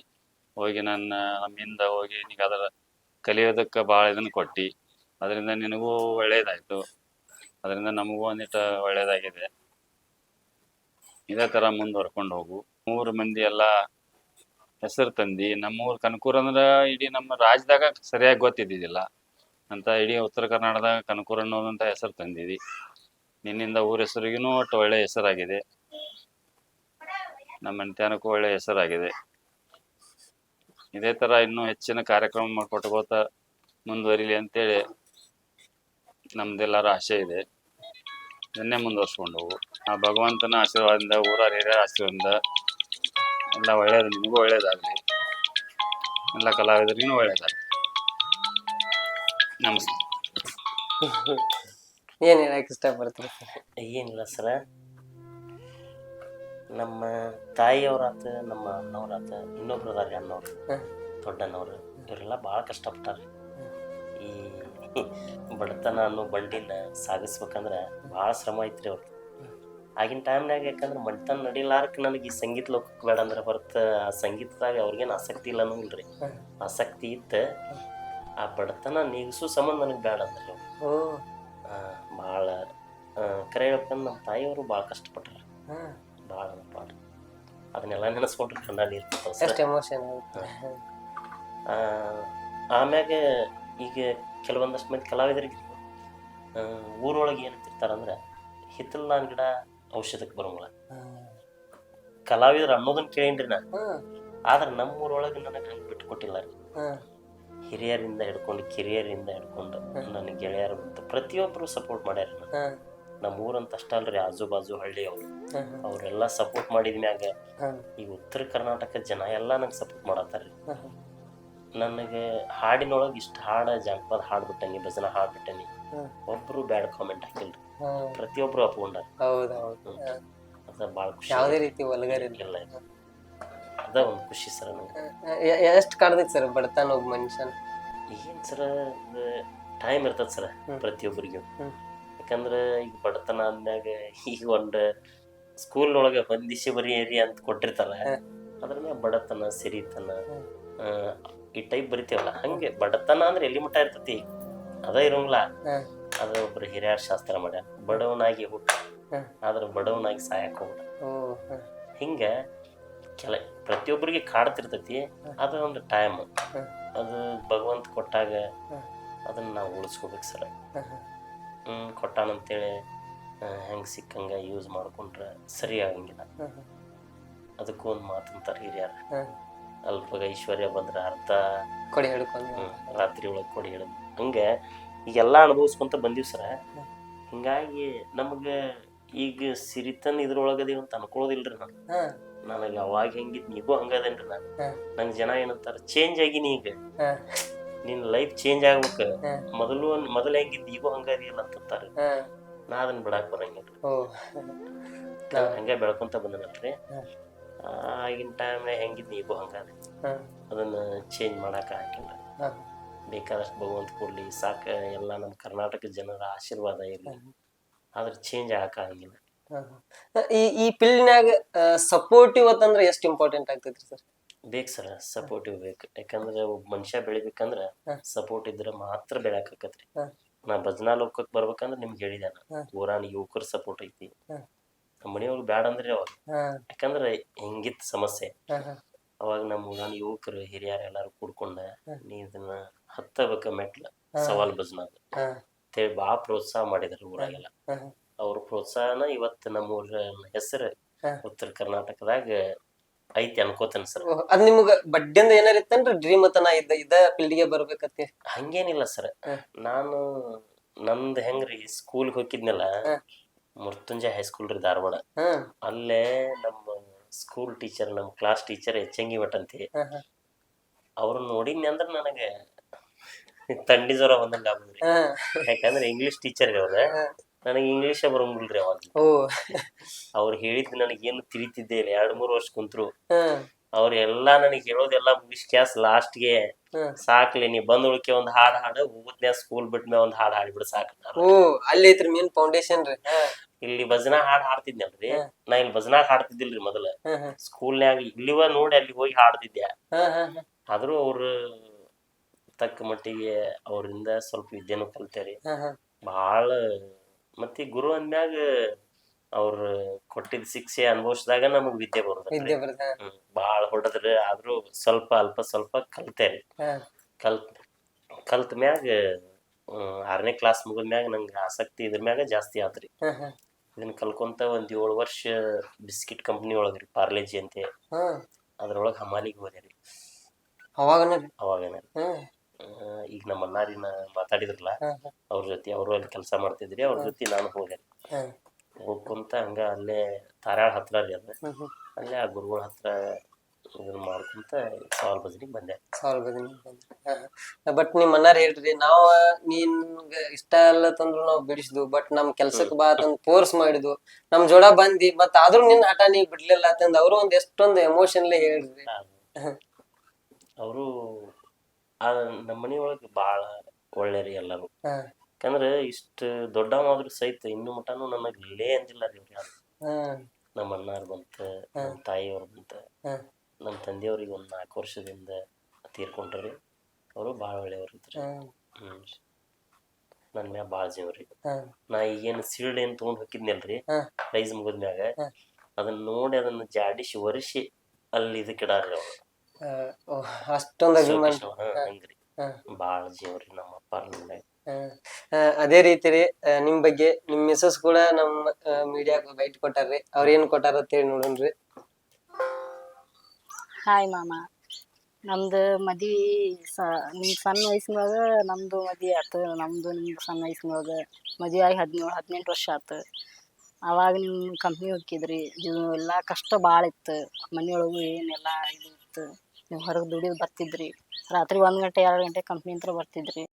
Speaker 8: ಹೋಗಿ ನಮ್ಮಿಂದ ಹೋಗಿ ನೀಗ ಅದರ ಕಲಿಯೋದಕ್ಕೆ ಭಾಳ ಇದನ್ನ ಕೊಟ್ಟಿ. ಅದರಿಂದ ನಿನಗೂ ಒಳ್ಳೇದಾಯ್ತು, ಅದರಿಂದ ನಮಗೂ ಒಂದಿಟ್ಟು ಒಳ್ಳೇದಾಗಿದೆ. ಇದೇ ತರ ಮುಂದುವರ್ಕೊಂಡು ಹೋಗು. 3 ಮಂದಿ ಎಲ್ಲ ಹೆಸರು ತಂದಿ ನಮ್ಮೂರ್ ಕನಕೂರ್ ಅಂದ್ರ ಇಡೀ ನಮ್ಮ ರಾಜ್ಯದಾಗ ಸರಿಯಾಗಿ ಗೊತ್ತಿದ್ದಿದ್ದಿಲ್ಲ ಅಂತ ಇಡೀ ಉತ್ತರ ಕರ್ನಾಟಕದಾಗ ಕನಕೂರ್ ಅನ್ನೋದಂತ ಹೆಸರು ತಂದಿದಿ. ನಿನ್ನಿಂದ ಊರ ಹೆಸರಿಗೂ ಒಟ್ಟು ಒಳ್ಳೆ ಹೆಸರಾಗಿದೆ, ನಮ್ಮ ಮನೆತನಕ್ಕೂ ಒಳ್ಳೆ ಹೆಸರಾಗಿದೆ. ಇದೇ ತರ ಇನ್ನೂ ಹೆಚ್ಚಿನ ಕಾರ್ಯಕ್ರಮ ಕೊಟ್ಕೋತ ಮುಂದುವರಿಲಿ ಅಂತೇಳಿ ನಮ್ದೆಲ್ಲರ ಆಸೆ ಇದೆ. ಇದನ್ನೇ ಮುಂದುವರ್ಸ್ಕೊಂಡು ಹೋಗು. ಆ ಭಗವಂತನ ಆಶೀರ್ವಾದದಿಂದ, ಊರ ಹಿರಿಯರ ಆಶೀರ್ವಾದದಿಂದ ಎಲ್ಲ ಒಳ್ಳೇದು, ನಿಮಗೂ ಒಳ್ಳೇದಾಗಲಿ, ಎಲ್ಲ ಕಲಾವಿದರಿಗೂ ಒಳ್ಳೇದಾಗಲಿ. ನಮಸ್ತೆ.
Speaker 1: ಏನ್ ಹೇಳಕ್ ಇಷ್ಟಪಡ್ತೀರಿ ಸರ್?
Speaker 2: ಏನಿಲ್ಲ ಸರ, ನಮ್ಮ ತಾಯಿಯವ್ರಾತ, ನಮ್ಮ ಅಣ್ಣವ್ರಾತ, ಇನ್ನೊಬ್ರು ಅದಾರ ಅಣ್ಣವ್ರು, ದೊಡ್ಡಣ್ಣವ್ರು, ಇವರೆಲ್ಲ ಭಾಳ ಕಷ್ಟಪಟ್ಟಾರ. ಈ ಬಡತನ ಅನ್ನೋ ಬಂಡಿನ ಸಾಗಿಸ್ಬೇಕಂದ್ರೆ ಭಾಳ ಶ್ರಮ ಐತ್ರಿ ಅವ್ರಿಗೆ. ಆಗಿನ ಟೈಮ್ನಾಗ ಯಾಕಂದ್ರೆ ಬಡತನ ನಡಿಲಾರ್ಕ ನನಗೆ ಈ ಸಂಗೀತ ಲೋಕಕ್ಕೆ ಬೇಡ ಅಂದ್ರೆ ಹೊರತು ಆ ಸಂಗೀತದಾಗ ಅವ್ರಿಗೇನು ಆಸಕ್ತಿ ಇಲ್ಲ ಅನ್ನೋಲ್ರಿ. ಆಸಕ್ತಿ ಇತ್ತು, ಆ ಬಡತನ ನೀಗಿಸೋ ಸಂಬಂಧ ನನಗೆ ಬೇಡ ಅಂದ್ರೆ ಅವ್ರು ಭಾಳ ಕರೆ ಹೇಳ್ಬೇಕಂದ್ರೆ ನಮ್ಮ ತಾಯಿಯವರು ಭಾಳ ಕಷ್ಟಪಟ್ಟಾರ, ಭಾಳ ಪಾಠ. ಅದನ್ನೆಲ್ಲ ನೆನೆಸ್ಕೊಂಡ್ರೆ ಕಣ್ಣ ನೀರು. ಆಮ್ಯಾಗ ಈಗ ಕೆಲವೊಂದಷ್ಟು ಮಂದಿ ಕಲಾವಿದರಿಗೆ ಊರೊಳಗೆ ಏನಂತಿರ್ತಾರಂದ್ರೆ ಹಿತ್ತಲ್ನಾನ್ ಗಿಡ ಔಷಧಕ್ಕೆ ಬರೋಂಗಿಲ್ಲ. ಕಲಾವಿದರು ಅನ್ನೋದನ್ನ ಕೇಳೇನ್ರಿ ನಾ, ಆದ್ರೆ ನಮ್ಮೂರೊಳಗೆ ನನಗೆ ಹಂಗೆ ಬಿಟ್ಟು ಕೊಟ್ಟಿಲ್ಲ ರೀ. ಹಿರಿಯರಿಂದ ಹಿಡ್ಕೊಂಡು ಕಿರಿಯರಿಂದ ಹಿಡ್ಕೊಂಡು ನನ್ನ ಗೆಳೆಯರು ಮತ್ತು ಪ್ರತಿಯೊಬ್ಬರು ಸಪೋರ್ಟ್ ಮಾಡ್ಯಾರ. ನಮ್ಮ ಊರಂತ ಅಷ್ಟ ಅಲ್ರಿ, ಆಜು ಬಾಜು ಹಳ್ಳಿ ಅವರೆಲ್ಲ ಸಪೋರ್ಟ್ ಮಾಡಿದ ಮ್ಯಾಗ ಈ ಉತ್ತರ ಕರ್ನಾಟಕದ ಜನ ಎಲ್ಲ ನಂಗೆ ಸಪೋರ್ಟ್ ಮಾಡತ್ತಾರ್ರಿ. ನನಗೆ ಹಾಡಿನೊಳಗೆ ಇಷ್ಟು ಜಾನಪದ ಹಾಡ್ಬಿಟ್ಟನಿ, ಭಜನ ಹಾಡ್ಬಿಟ್ಟನಿ, ಒಬ್ರು ಬ್ಯಾಡ್ ಕಾಮೆಂಟ್ ಹಾಕಿಲ್ರಿ, ಪ್ರತಿಯೊಬ್ರು ಅಪ್ಕೊಂಡಾರ. ಅದ ಭಾಳ ಖುಷಿ.
Speaker 1: ಯಾವುದೇ ರೀತಿ ಒಲಗರಿ
Speaker 2: ಇಲ್ಲ, ಅದ ಒಂದು ಖುಷಿ ಸರ್ ನಂಗೆ.
Speaker 1: ಎಷ್ಟು ಕಾಡ್ದೈತಿ ಸರ್ ಬಡತನ ಒಬ್ಬ ಮನುಷ್ಯನ?
Speaker 2: ಏನ್ ಸರ, ಟೈಮ್ ಇರ್ತದ ಸರ ಪ್ರತಿಯೊಬ್ಬರಿಗೂ. ಯಾಕಂದ್ರೆ ಈಗ ಬಡತನ ಅಂದ್ಮ್ಯಾಗ ಈಗ ಒಂದು ಸ್ಕೂಲ್ನೊಳಗೆ ಹೊಂದಿಸಿ ಬರೀರಿ ಅಂತ ಕೊಟ್ಟಿರ್ತಾರ, ಅದ್ರ ಮ್ಯಾಗ ಬಡತನ, ಸಿರಿತನ ಈ ಟೈಪ್ ಬರಿತೀವಲ್ಲ, ಹಂಗೆ ಬಡತನ ಅಂದ್ರೆ ಎಲ್ಲಿ ಮಟ್ಟ ಇರ್ತತಿ ಅದ ಇರೋಂಗಿಲ್ಲ. ಅದ ಒಬ್ರು ಹಿರಿಯರ ಶಾಸ್ತ್ರ ಮಾಡ್ಯಾರ, ಬಡವನಾಗಿ ಹುಟ್ಟ ಆದ್ರೆ ಬಡವನಾಗಿ ಸಾಯಕ್ ಹೋಗ್ಬಿಡ. ಹಿಂಗ ಪ್ರತಿಯೊಬ್ಬರಿಗೆ ಕಾಡ್ತಿರ್ತೈತಿ. ಅದ ಒಂದು ಟೈಮ್, ಅದು ಭಗವಂತ ಕೊಟ್ಟಾಗ ಅದನ್ನ ನಾವು ಉಳಿಸ್ಕೋಬೇಕು ಸರ್. ಕೊಟ್ಟಾನಂತೇಳಿ ಹೆಂಗೆ ಸಿಕ್ಕಂಗ ಯೂಸ್ ಮಾಡ್ಕೊಂಡ್ರೆ ಸರಿ ಆಗಂಗಿಲ್ಲ. ಅದಕ್ಕೂ ಒಂದು ಮಾತಂತಾರ ಹಿರಿಯರ, ಅಲ್ಪಗ ಐಶ್ವರ್ಯ ಬಂದ್ರೆ ಅರ್ಧ
Speaker 1: ಕೊಡಿ ಹಿಡ್ಕೊಂಡು
Speaker 2: ರಾತ್ರಿ ಒಳಗೆ ಕೊಡಿ ಹಿಡಿದು. ಹಂಗೆ ಈಗೆಲ್ಲ ಅನುಭವಿಸ್ಕೊಂತ ಬಂದೀವಿ ಸರ. ಹಿಂಗಾಗಿ ನಮಗೆ ಈಗ ಸಿರಿತನ್ ಇದ್ರೊಳಗದೇವ ಅಂತ ಅನ್ಕೊಳ್ಳೋದಿಲ್ರಿ ನಾನು. ನನಗೆ ಅವಾಗ ಹೆಂಗಿದ್ ನೀಗೂ ಹಂಗದೇನ್ರಿ ನಾನು. ನಂಗೆ ಜನ ಏನಂತಾರ, ಚೇಂಜ್ ಆಗಿನಿ ಈಗ, ನಿನ್ ಲೈಫ್ ಚೇಂಜ್ ಆಗ್ಬೇಕು, ಮೊದಲು ಹೆಂಗಿದ್ ಈಗೂ ಹಂಗದಿಲ್ಲ ಅಂತಾರೆ. ನಾ ಅದನ್ನ ಬಿಡಾಕ್ ಬರಂಗಿಲ್ರಿ, ಹಂಗೆ ಬೆಳ್ಕೊಂತ ಬಂದನಲ್ರಿ. ಆಗಿನ ಟೈಮ್ನಾಗ ಹೆಂಗಿದ್ ನೀಗೂ ಹಂಗಾದ, ಅದನ್ನ ಚೇಂಜ್ ಮಾಡಾಕ ಆಗಿಲ್ಲ. ಬೇಕಾದಷ್ಟು ಭಗವಂತ ಕೊಡ್ಲಿ ಸಾಕ, ಎಲ್ಲ ನಮ್ಮ ಕರ್ನಾಟಕದ ಜನರ ಆಶೀರ್ವಾದ ಇರಲಿ, ಆದ್ರೆ ಚೇಂಜ್ ಆಗಕ ಆಗಿಲ್ಲ.
Speaker 1: ಈ ಫೀಲ್ಡ್ನ್ಯಾಗ ಸಪೋರ್ಟಿವ್ ಅಂತಂದ್ರೆ ಎಷ್ಟು ಇಂಪಾರ್ಟೆಂಟ್ ಆಗ್ತೈತ್ರಿ ಸರ್?
Speaker 2: ಬೇಕು ಸರ್, ಸಪೋರ್ಟಿವ್ ಬೇಕು. ಯಾಕಂದ್ರೆ ಒಬ್ಬ ಮನುಷ್ಯ ಬೆಳಿಬೇಕಂದ್ರ ಸಪೋರ್ಟ್ ಇದ್ರೆ ಮಾತ್ರ ಬೆಳಕ್ ಆಕತ್ರಿ. ನಾ ಭಜನಾ ಲೋಕಕ್ಕೆ ಬರ್ಬೇಕಂದ್ರೆ ನಿಮ್ಗೆ ಹೇಳಿದೆ, ಊರಾನ ಯುವಕರ ಸಪೋರ್ಟ್ ಐತಿ. ನಮ್ಮ ಮನೆಯವ್ರು ಬ್ಯಾಡ ಅಂದ್ರಿ ಅವಾಗ, ಯಾಕಂದ್ರೆ ಹೆಂಗಿತ್ ಸಮಸ್ಯೆ. ಅವಾಗ ನಮ್ಮ ಊರಾನ ಯುವಕರು ಹಿರಿಯರು ಎಲ್ಲಾರು ಕೂಡ್ಕೊಂಡ ನೀ ಇದನ್ನ ಹತ್ತಬೇಕ ಮೆಟ್ಲ ಸವಾಲ್ ಭಜನಾಗ ಅಂತೇಳಿ ಭಾಳ ಪ್ರೋತ್ಸಾಹ ಮಾಡಿದ್ರು ಊರಾಗೆಲ್ಲ. ಅವ್ರ ಪ್ರೋತ್ಸಾಹನ ಇವತ್ತು ನಮ್ಮ ಊರ ಹೆಸರು ಉತ್ತರ ಕರ್ನಾಟಕದಾಗ ಐತಿ ಅನ್ಕೋತೇನೆ ಸರ್.
Speaker 1: ಅದ್ ನಿಮ್ಗ ಬಡ್ಡಿಂದ ಏನಾರ ಇತ್ತನ್ರಿ ಡ್ರೀಮ್ ಅತನ ಇದ ಫೀಲ್ಡ್ಗೆ ಬರ್ಬೇಕಂತ?
Speaker 2: ಹಂಗೇನಿಲ್ಲ ಸರ್, ನಾನು ನಂದ್ ಹೆಂಗ್ರಿ ಸ್ಕೂಲ್ ಹೋಗಿದ್ನಲ್ಲ, ಮುರ್ತುಂಜಯ ಹೈಸ್ಕೂಲ್ ರೀ ಧಾರವಾಡ. ಅಲ್ಲೇ ನಮ್ಮ ಸ್ಕೂಲ್ ಟೀಚರ್, ನಮ್ಮ ಕ್ಲಾಸ್ ಟೀಚರ್ ಹೆಚ್ಚಂಗಿ ಮಠ ಅಂತಿ, ಅವ್ರನ್ನ ನೋಡಿದ್ನಿ ಅಂದ್ರೆ ನನಗೆ ತಂಡಿ ಜ್ವರ ಬಂದಂಗ ಆಗ್ಬಿಡ್ರಿ. ಯಾಕಂದ್ರೆ ಇಂಗ್ಲಿಷ್ ಟೀಚರ್ ರೀ ಅವ್ರ, ನನಗೆ ಇಂಗ್ಲೀಷ ಬರಂಗಿಲ್ರಿ ಅವಾಗ. ಅವ್ರು ಹೇಳಿದ್ ನನಗೇನು ತಿಳಿತಿದ್ದೆ ಇಲ್ಲ. 2-3 ವರ್ಷ ಕುಂತ್ರು ಅವ್ರೆಲ್ಲಾ ನನಗೆ ಹೇಳೋದೆಲ್ಲ ಮುಗಿಸ್ ಕ್ಯಾಸ್ ಲಾಸ್ಟ್ಗೆ ಸಾಕ್ಲಿ ನೀ ಬಂದ್ ಉಳ್ಕೆ ಒಂದ್ ಹಾಡ್ ಹಾಡು ಹೋಗುದ್ನ್ಯಾ, ಸ್ಕೂಲ್ ಬಿಟ್ಮೇ ಒಂದ್ ಹಾಡ್ ಹಾಡ್ಬಿಡ್ ಸಾಕ್.
Speaker 1: ಅಲ್ಲಿ ಐತ್ರಿ ಮೇನ್ ಫೌಂಡೇಶನ್ ರೀ.
Speaker 2: ಇಲ್ಲಿ ಭಜನಾ ಹಾಡ್ ಹಾಡ್ತಿದ್ನಲ್ರಿ, ನಾ ಇಲ್ಲಿ ಭಜನಾ ಹಾಡ್ತಿದ್ದಿಲ್ರಿ ಮೊದಲ. ಸ್ಕೂಲ್ನ್ಯಾಗ ಇಲ್ಲಿವ ನೋಡಿ ಅಲ್ಲಿ ಹೋಗಿ ಹಾಡ್ತಿದ್ದೆ. ಆದ್ರೂ ಅವ್ರು ತಕ್ಕ ಮಟ್ಟಿಗೆ ಅವ್ರಿಂದ ಸ್ವಲ್ಪ ವಿದ್ಯೆನೂ ಕಲ್ತೇರಿ. ಭಾಳ ಮತ್ತೆ ಗುರು ಅಂದ್ಮ್ಯಾಗ ಅವ್ರು ಕೊಟ್ಟಿದ್ದ ಶಿಕ್ಷೆ ಅನುಭವಿಸಿದಾಗ ನಮಗ್ ವಿದ್ಯೆ
Speaker 1: ವಿದ್ಯೆ
Speaker 2: ಬರ್ತದೆ.
Speaker 1: ಬರ್ತದ.
Speaker 2: ಬಾಳ ಹೊಡೆದ್ರೆ ಆದ್ರೂ ಅಲ್ಪ ಸ್ವಲ್ಪ ಕಲ್ತೇರಿ. ಕಲ್ತ ಮ್ಯಾಗ 6ನೇ ಕ್ಲಾಸ್ ಮುಗಿದ್ಮ್ಯಾಗ ನಂಗೆ ಆಸಕ್ತಿ ಇದ್ರ ಮ್ಯಾಗ ಜಾಸ್ತಿ ಆತ್ರಿ. ಇದನ್ನ ಕಲ್ಕೊಂತ ಒಂದ್ 7 ವರ್ಷ ಬಿಸ್ಕಿಟ್ ಕಂಪ್ನಿ ಒಳಗ್ರಿ ಪಾರ್ಲೇಜಿ ಅಂತೆ ಅದ್ರೊಳಗ ಹಮಾಲಿಗೆ ಹೋದ್ರಿ. ಅವಾಗನ ಈಗ ನಮ್ಮ ಅಣ್ಣಾರಿನ ಮಾತಾಡಿದ್ರಲ್ಲ ಅವ್ರ ಜೊತೆ ಅವರು ಅಲ್ಲಿ ಕೆಲಸ ಮಾಡ್ತಿದ್ರಿ, ಅವ್ರ ಜೊತೆ ನಾನು ಹೋದೆ. ಹೋಗ್ಕೊಂತ ಹಂಗ ಅಲ್ಲೇ ತಾರ್ಯಾಳ ಹತ್ರ ರೀ ಅದ, ಅಲ್ಲೇ ಆ ಗುರುಗಳ ಹತ್ರ ಇದನ್ನ ಮಾಡ್ಕೊಂತ ಸಾಲ್ ಬಜನಿಗೆ ಬಂದೆ.
Speaker 1: ಬಟ್ ನಿಮ್ ಅಣ್ಣಾರ್ ಹೇಳ್ರಿ, ನಾವ್ ನಿನ್ಗ ಇಷ್ಟ ಇಲ್ಲ ತಂದ್ರು ನಾವ್ ಬಿಡಿಸಿದ್ವು, ಬಟ್ ನಮ್ ಕೆಲ್ಸಕ್ ಬಾ ತಂದ್ ಫೋರ್ಸ್ ಮಾಡಿದ್ವು, ನಮ್ ಜೋಡ ಬಂದಿ ಮತ್ ಆದ್ರೂ ನಿನ್ ಹಠ ನೀ ಬಿಡ್ಲಿಲ್ಲ ಅಂತಂದ್ ಅವ್ರು ಒಂದ್ ಎಷ್ಟೊಂದ್ ಎಮೋಷನ್ಲಿ ಹೇಳ್ರಿ.
Speaker 2: ಅವರು ನಮ್ಮ ಮನಿ ಒಳಗ ಬಾಳ ಒಳ್ಳೆರಿ ಎಲ್ಲಾರು. ಯಾಕಂದ್ರ ಇಷ್ಟ ದೊಡ್ಡವಾದ್ರು ಸಹಿತ ಇನ್ನು ಮಟಾನು ನನಗ್ ಲೇ ಅಂದಿಲ್ಲ ರೀ ಅವ್ರು ಯಾರು. ನಮ್ಮ ಅಣ್ಣಾರ್ ಬಂತ, ನಮ್ಮ ತಾಯಿಯವ್ರ ಬಂತ, ನಮ್ಮ ತಂದೆಯವ್ರಿಗೆ ಒಂದ್ 4 ವರ್ಷದಿಂದ ತೀರ್ಕೊಂಡ್ರಿ. ಅವರು ಬಾಳ ಒಳ್ಳೆಯವ್ರ ಇದ್ರಿ. ನನ್ ಮ್ಯಾಗ ಬಾಳ ಜೀವ್ರಿ. ನಾ ಈಗೇನ್ ಸೀಲ್ಡ್ ಏನ್ ತಗೊಂಡ್ ಹೋಗಿದ್ನಲ್ರಿ ಪ್ರೈಸ್ ಮುಗಿದ್ಮ್ಯಾಗ, ಅದನ್ನ ನೋಡಿ ಅದನ್ನ ಜಾಡಿಸಿ ಒರೆಸಿ ಅಲ್ಲಿ ಇದಕ್ಕಿಡಾರ್ರಿ ಅವ್ರು.
Speaker 1: ಅಷ್ಟೊಂದ್
Speaker 2: ಹಂಗ್ರಿ ಬಾಳ ಜೀವ್ರಿ ನಮ್ಮ ಅಪ್ಪ.
Speaker 1: ಅದೇ ರೀತಿ ರೀ ನಿಮ್ ಬಗ್ಗೆ ನಿಮ್ ಮಿಸಸ್ ಕೂಡ ನಮ್ ಮೀಡಿಯಾಕ್ ಬೈಟ್ ಕೊಟ್ಟಾರ್ರಿ. ಅವ್ರ ಏನ್ ಕೊಟ್ಟಾರ ಅಂತ ಹೇಳಿ ನೋಡೋಣ್ರಿ.
Speaker 5: ಹಾಯ್ ಮಾಮ, ನಮ್ದು ಮದ್ವಿ ನಿಮ್ ಸಣ್ಣ ವಯಸ್ಸಿನೊಳಗ ನಮ್ದು ಮದ್ವಿ ಆತು. ನಮ್ದು ನಿಮ್ಗೆ ಸಣ್ಣ ವಯಸ್ಸಿನೊಳಗ ಮದ್ವೆ ಆಗಿ 17-18 ವರ್ಷ ಆತು. ಅವಾಗ ನಿಮ್ಮ ಕಂಪ್ನಿ ಹೋಗಿದ್ರಿ, ಎಲ್ಲ ಕಷ್ಟ ಭಾಳ ಇತ್ತು. ಮನೆಯೊಳಗು ಏನೆಲ್ಲ ಇದು ಇತ್ತು. ನೀವು ಹೊರಗೆ ದುಡಿಯೋದು ಬರ್ತಿದ್ರಿ, ರಾತ್ರಿ 1 ಗಂಟೆ 2 ಗಂಟೆ ಕಂಪ್ನಿ ಹತ್ರ ಬರ್ತಿದ್ರಿ.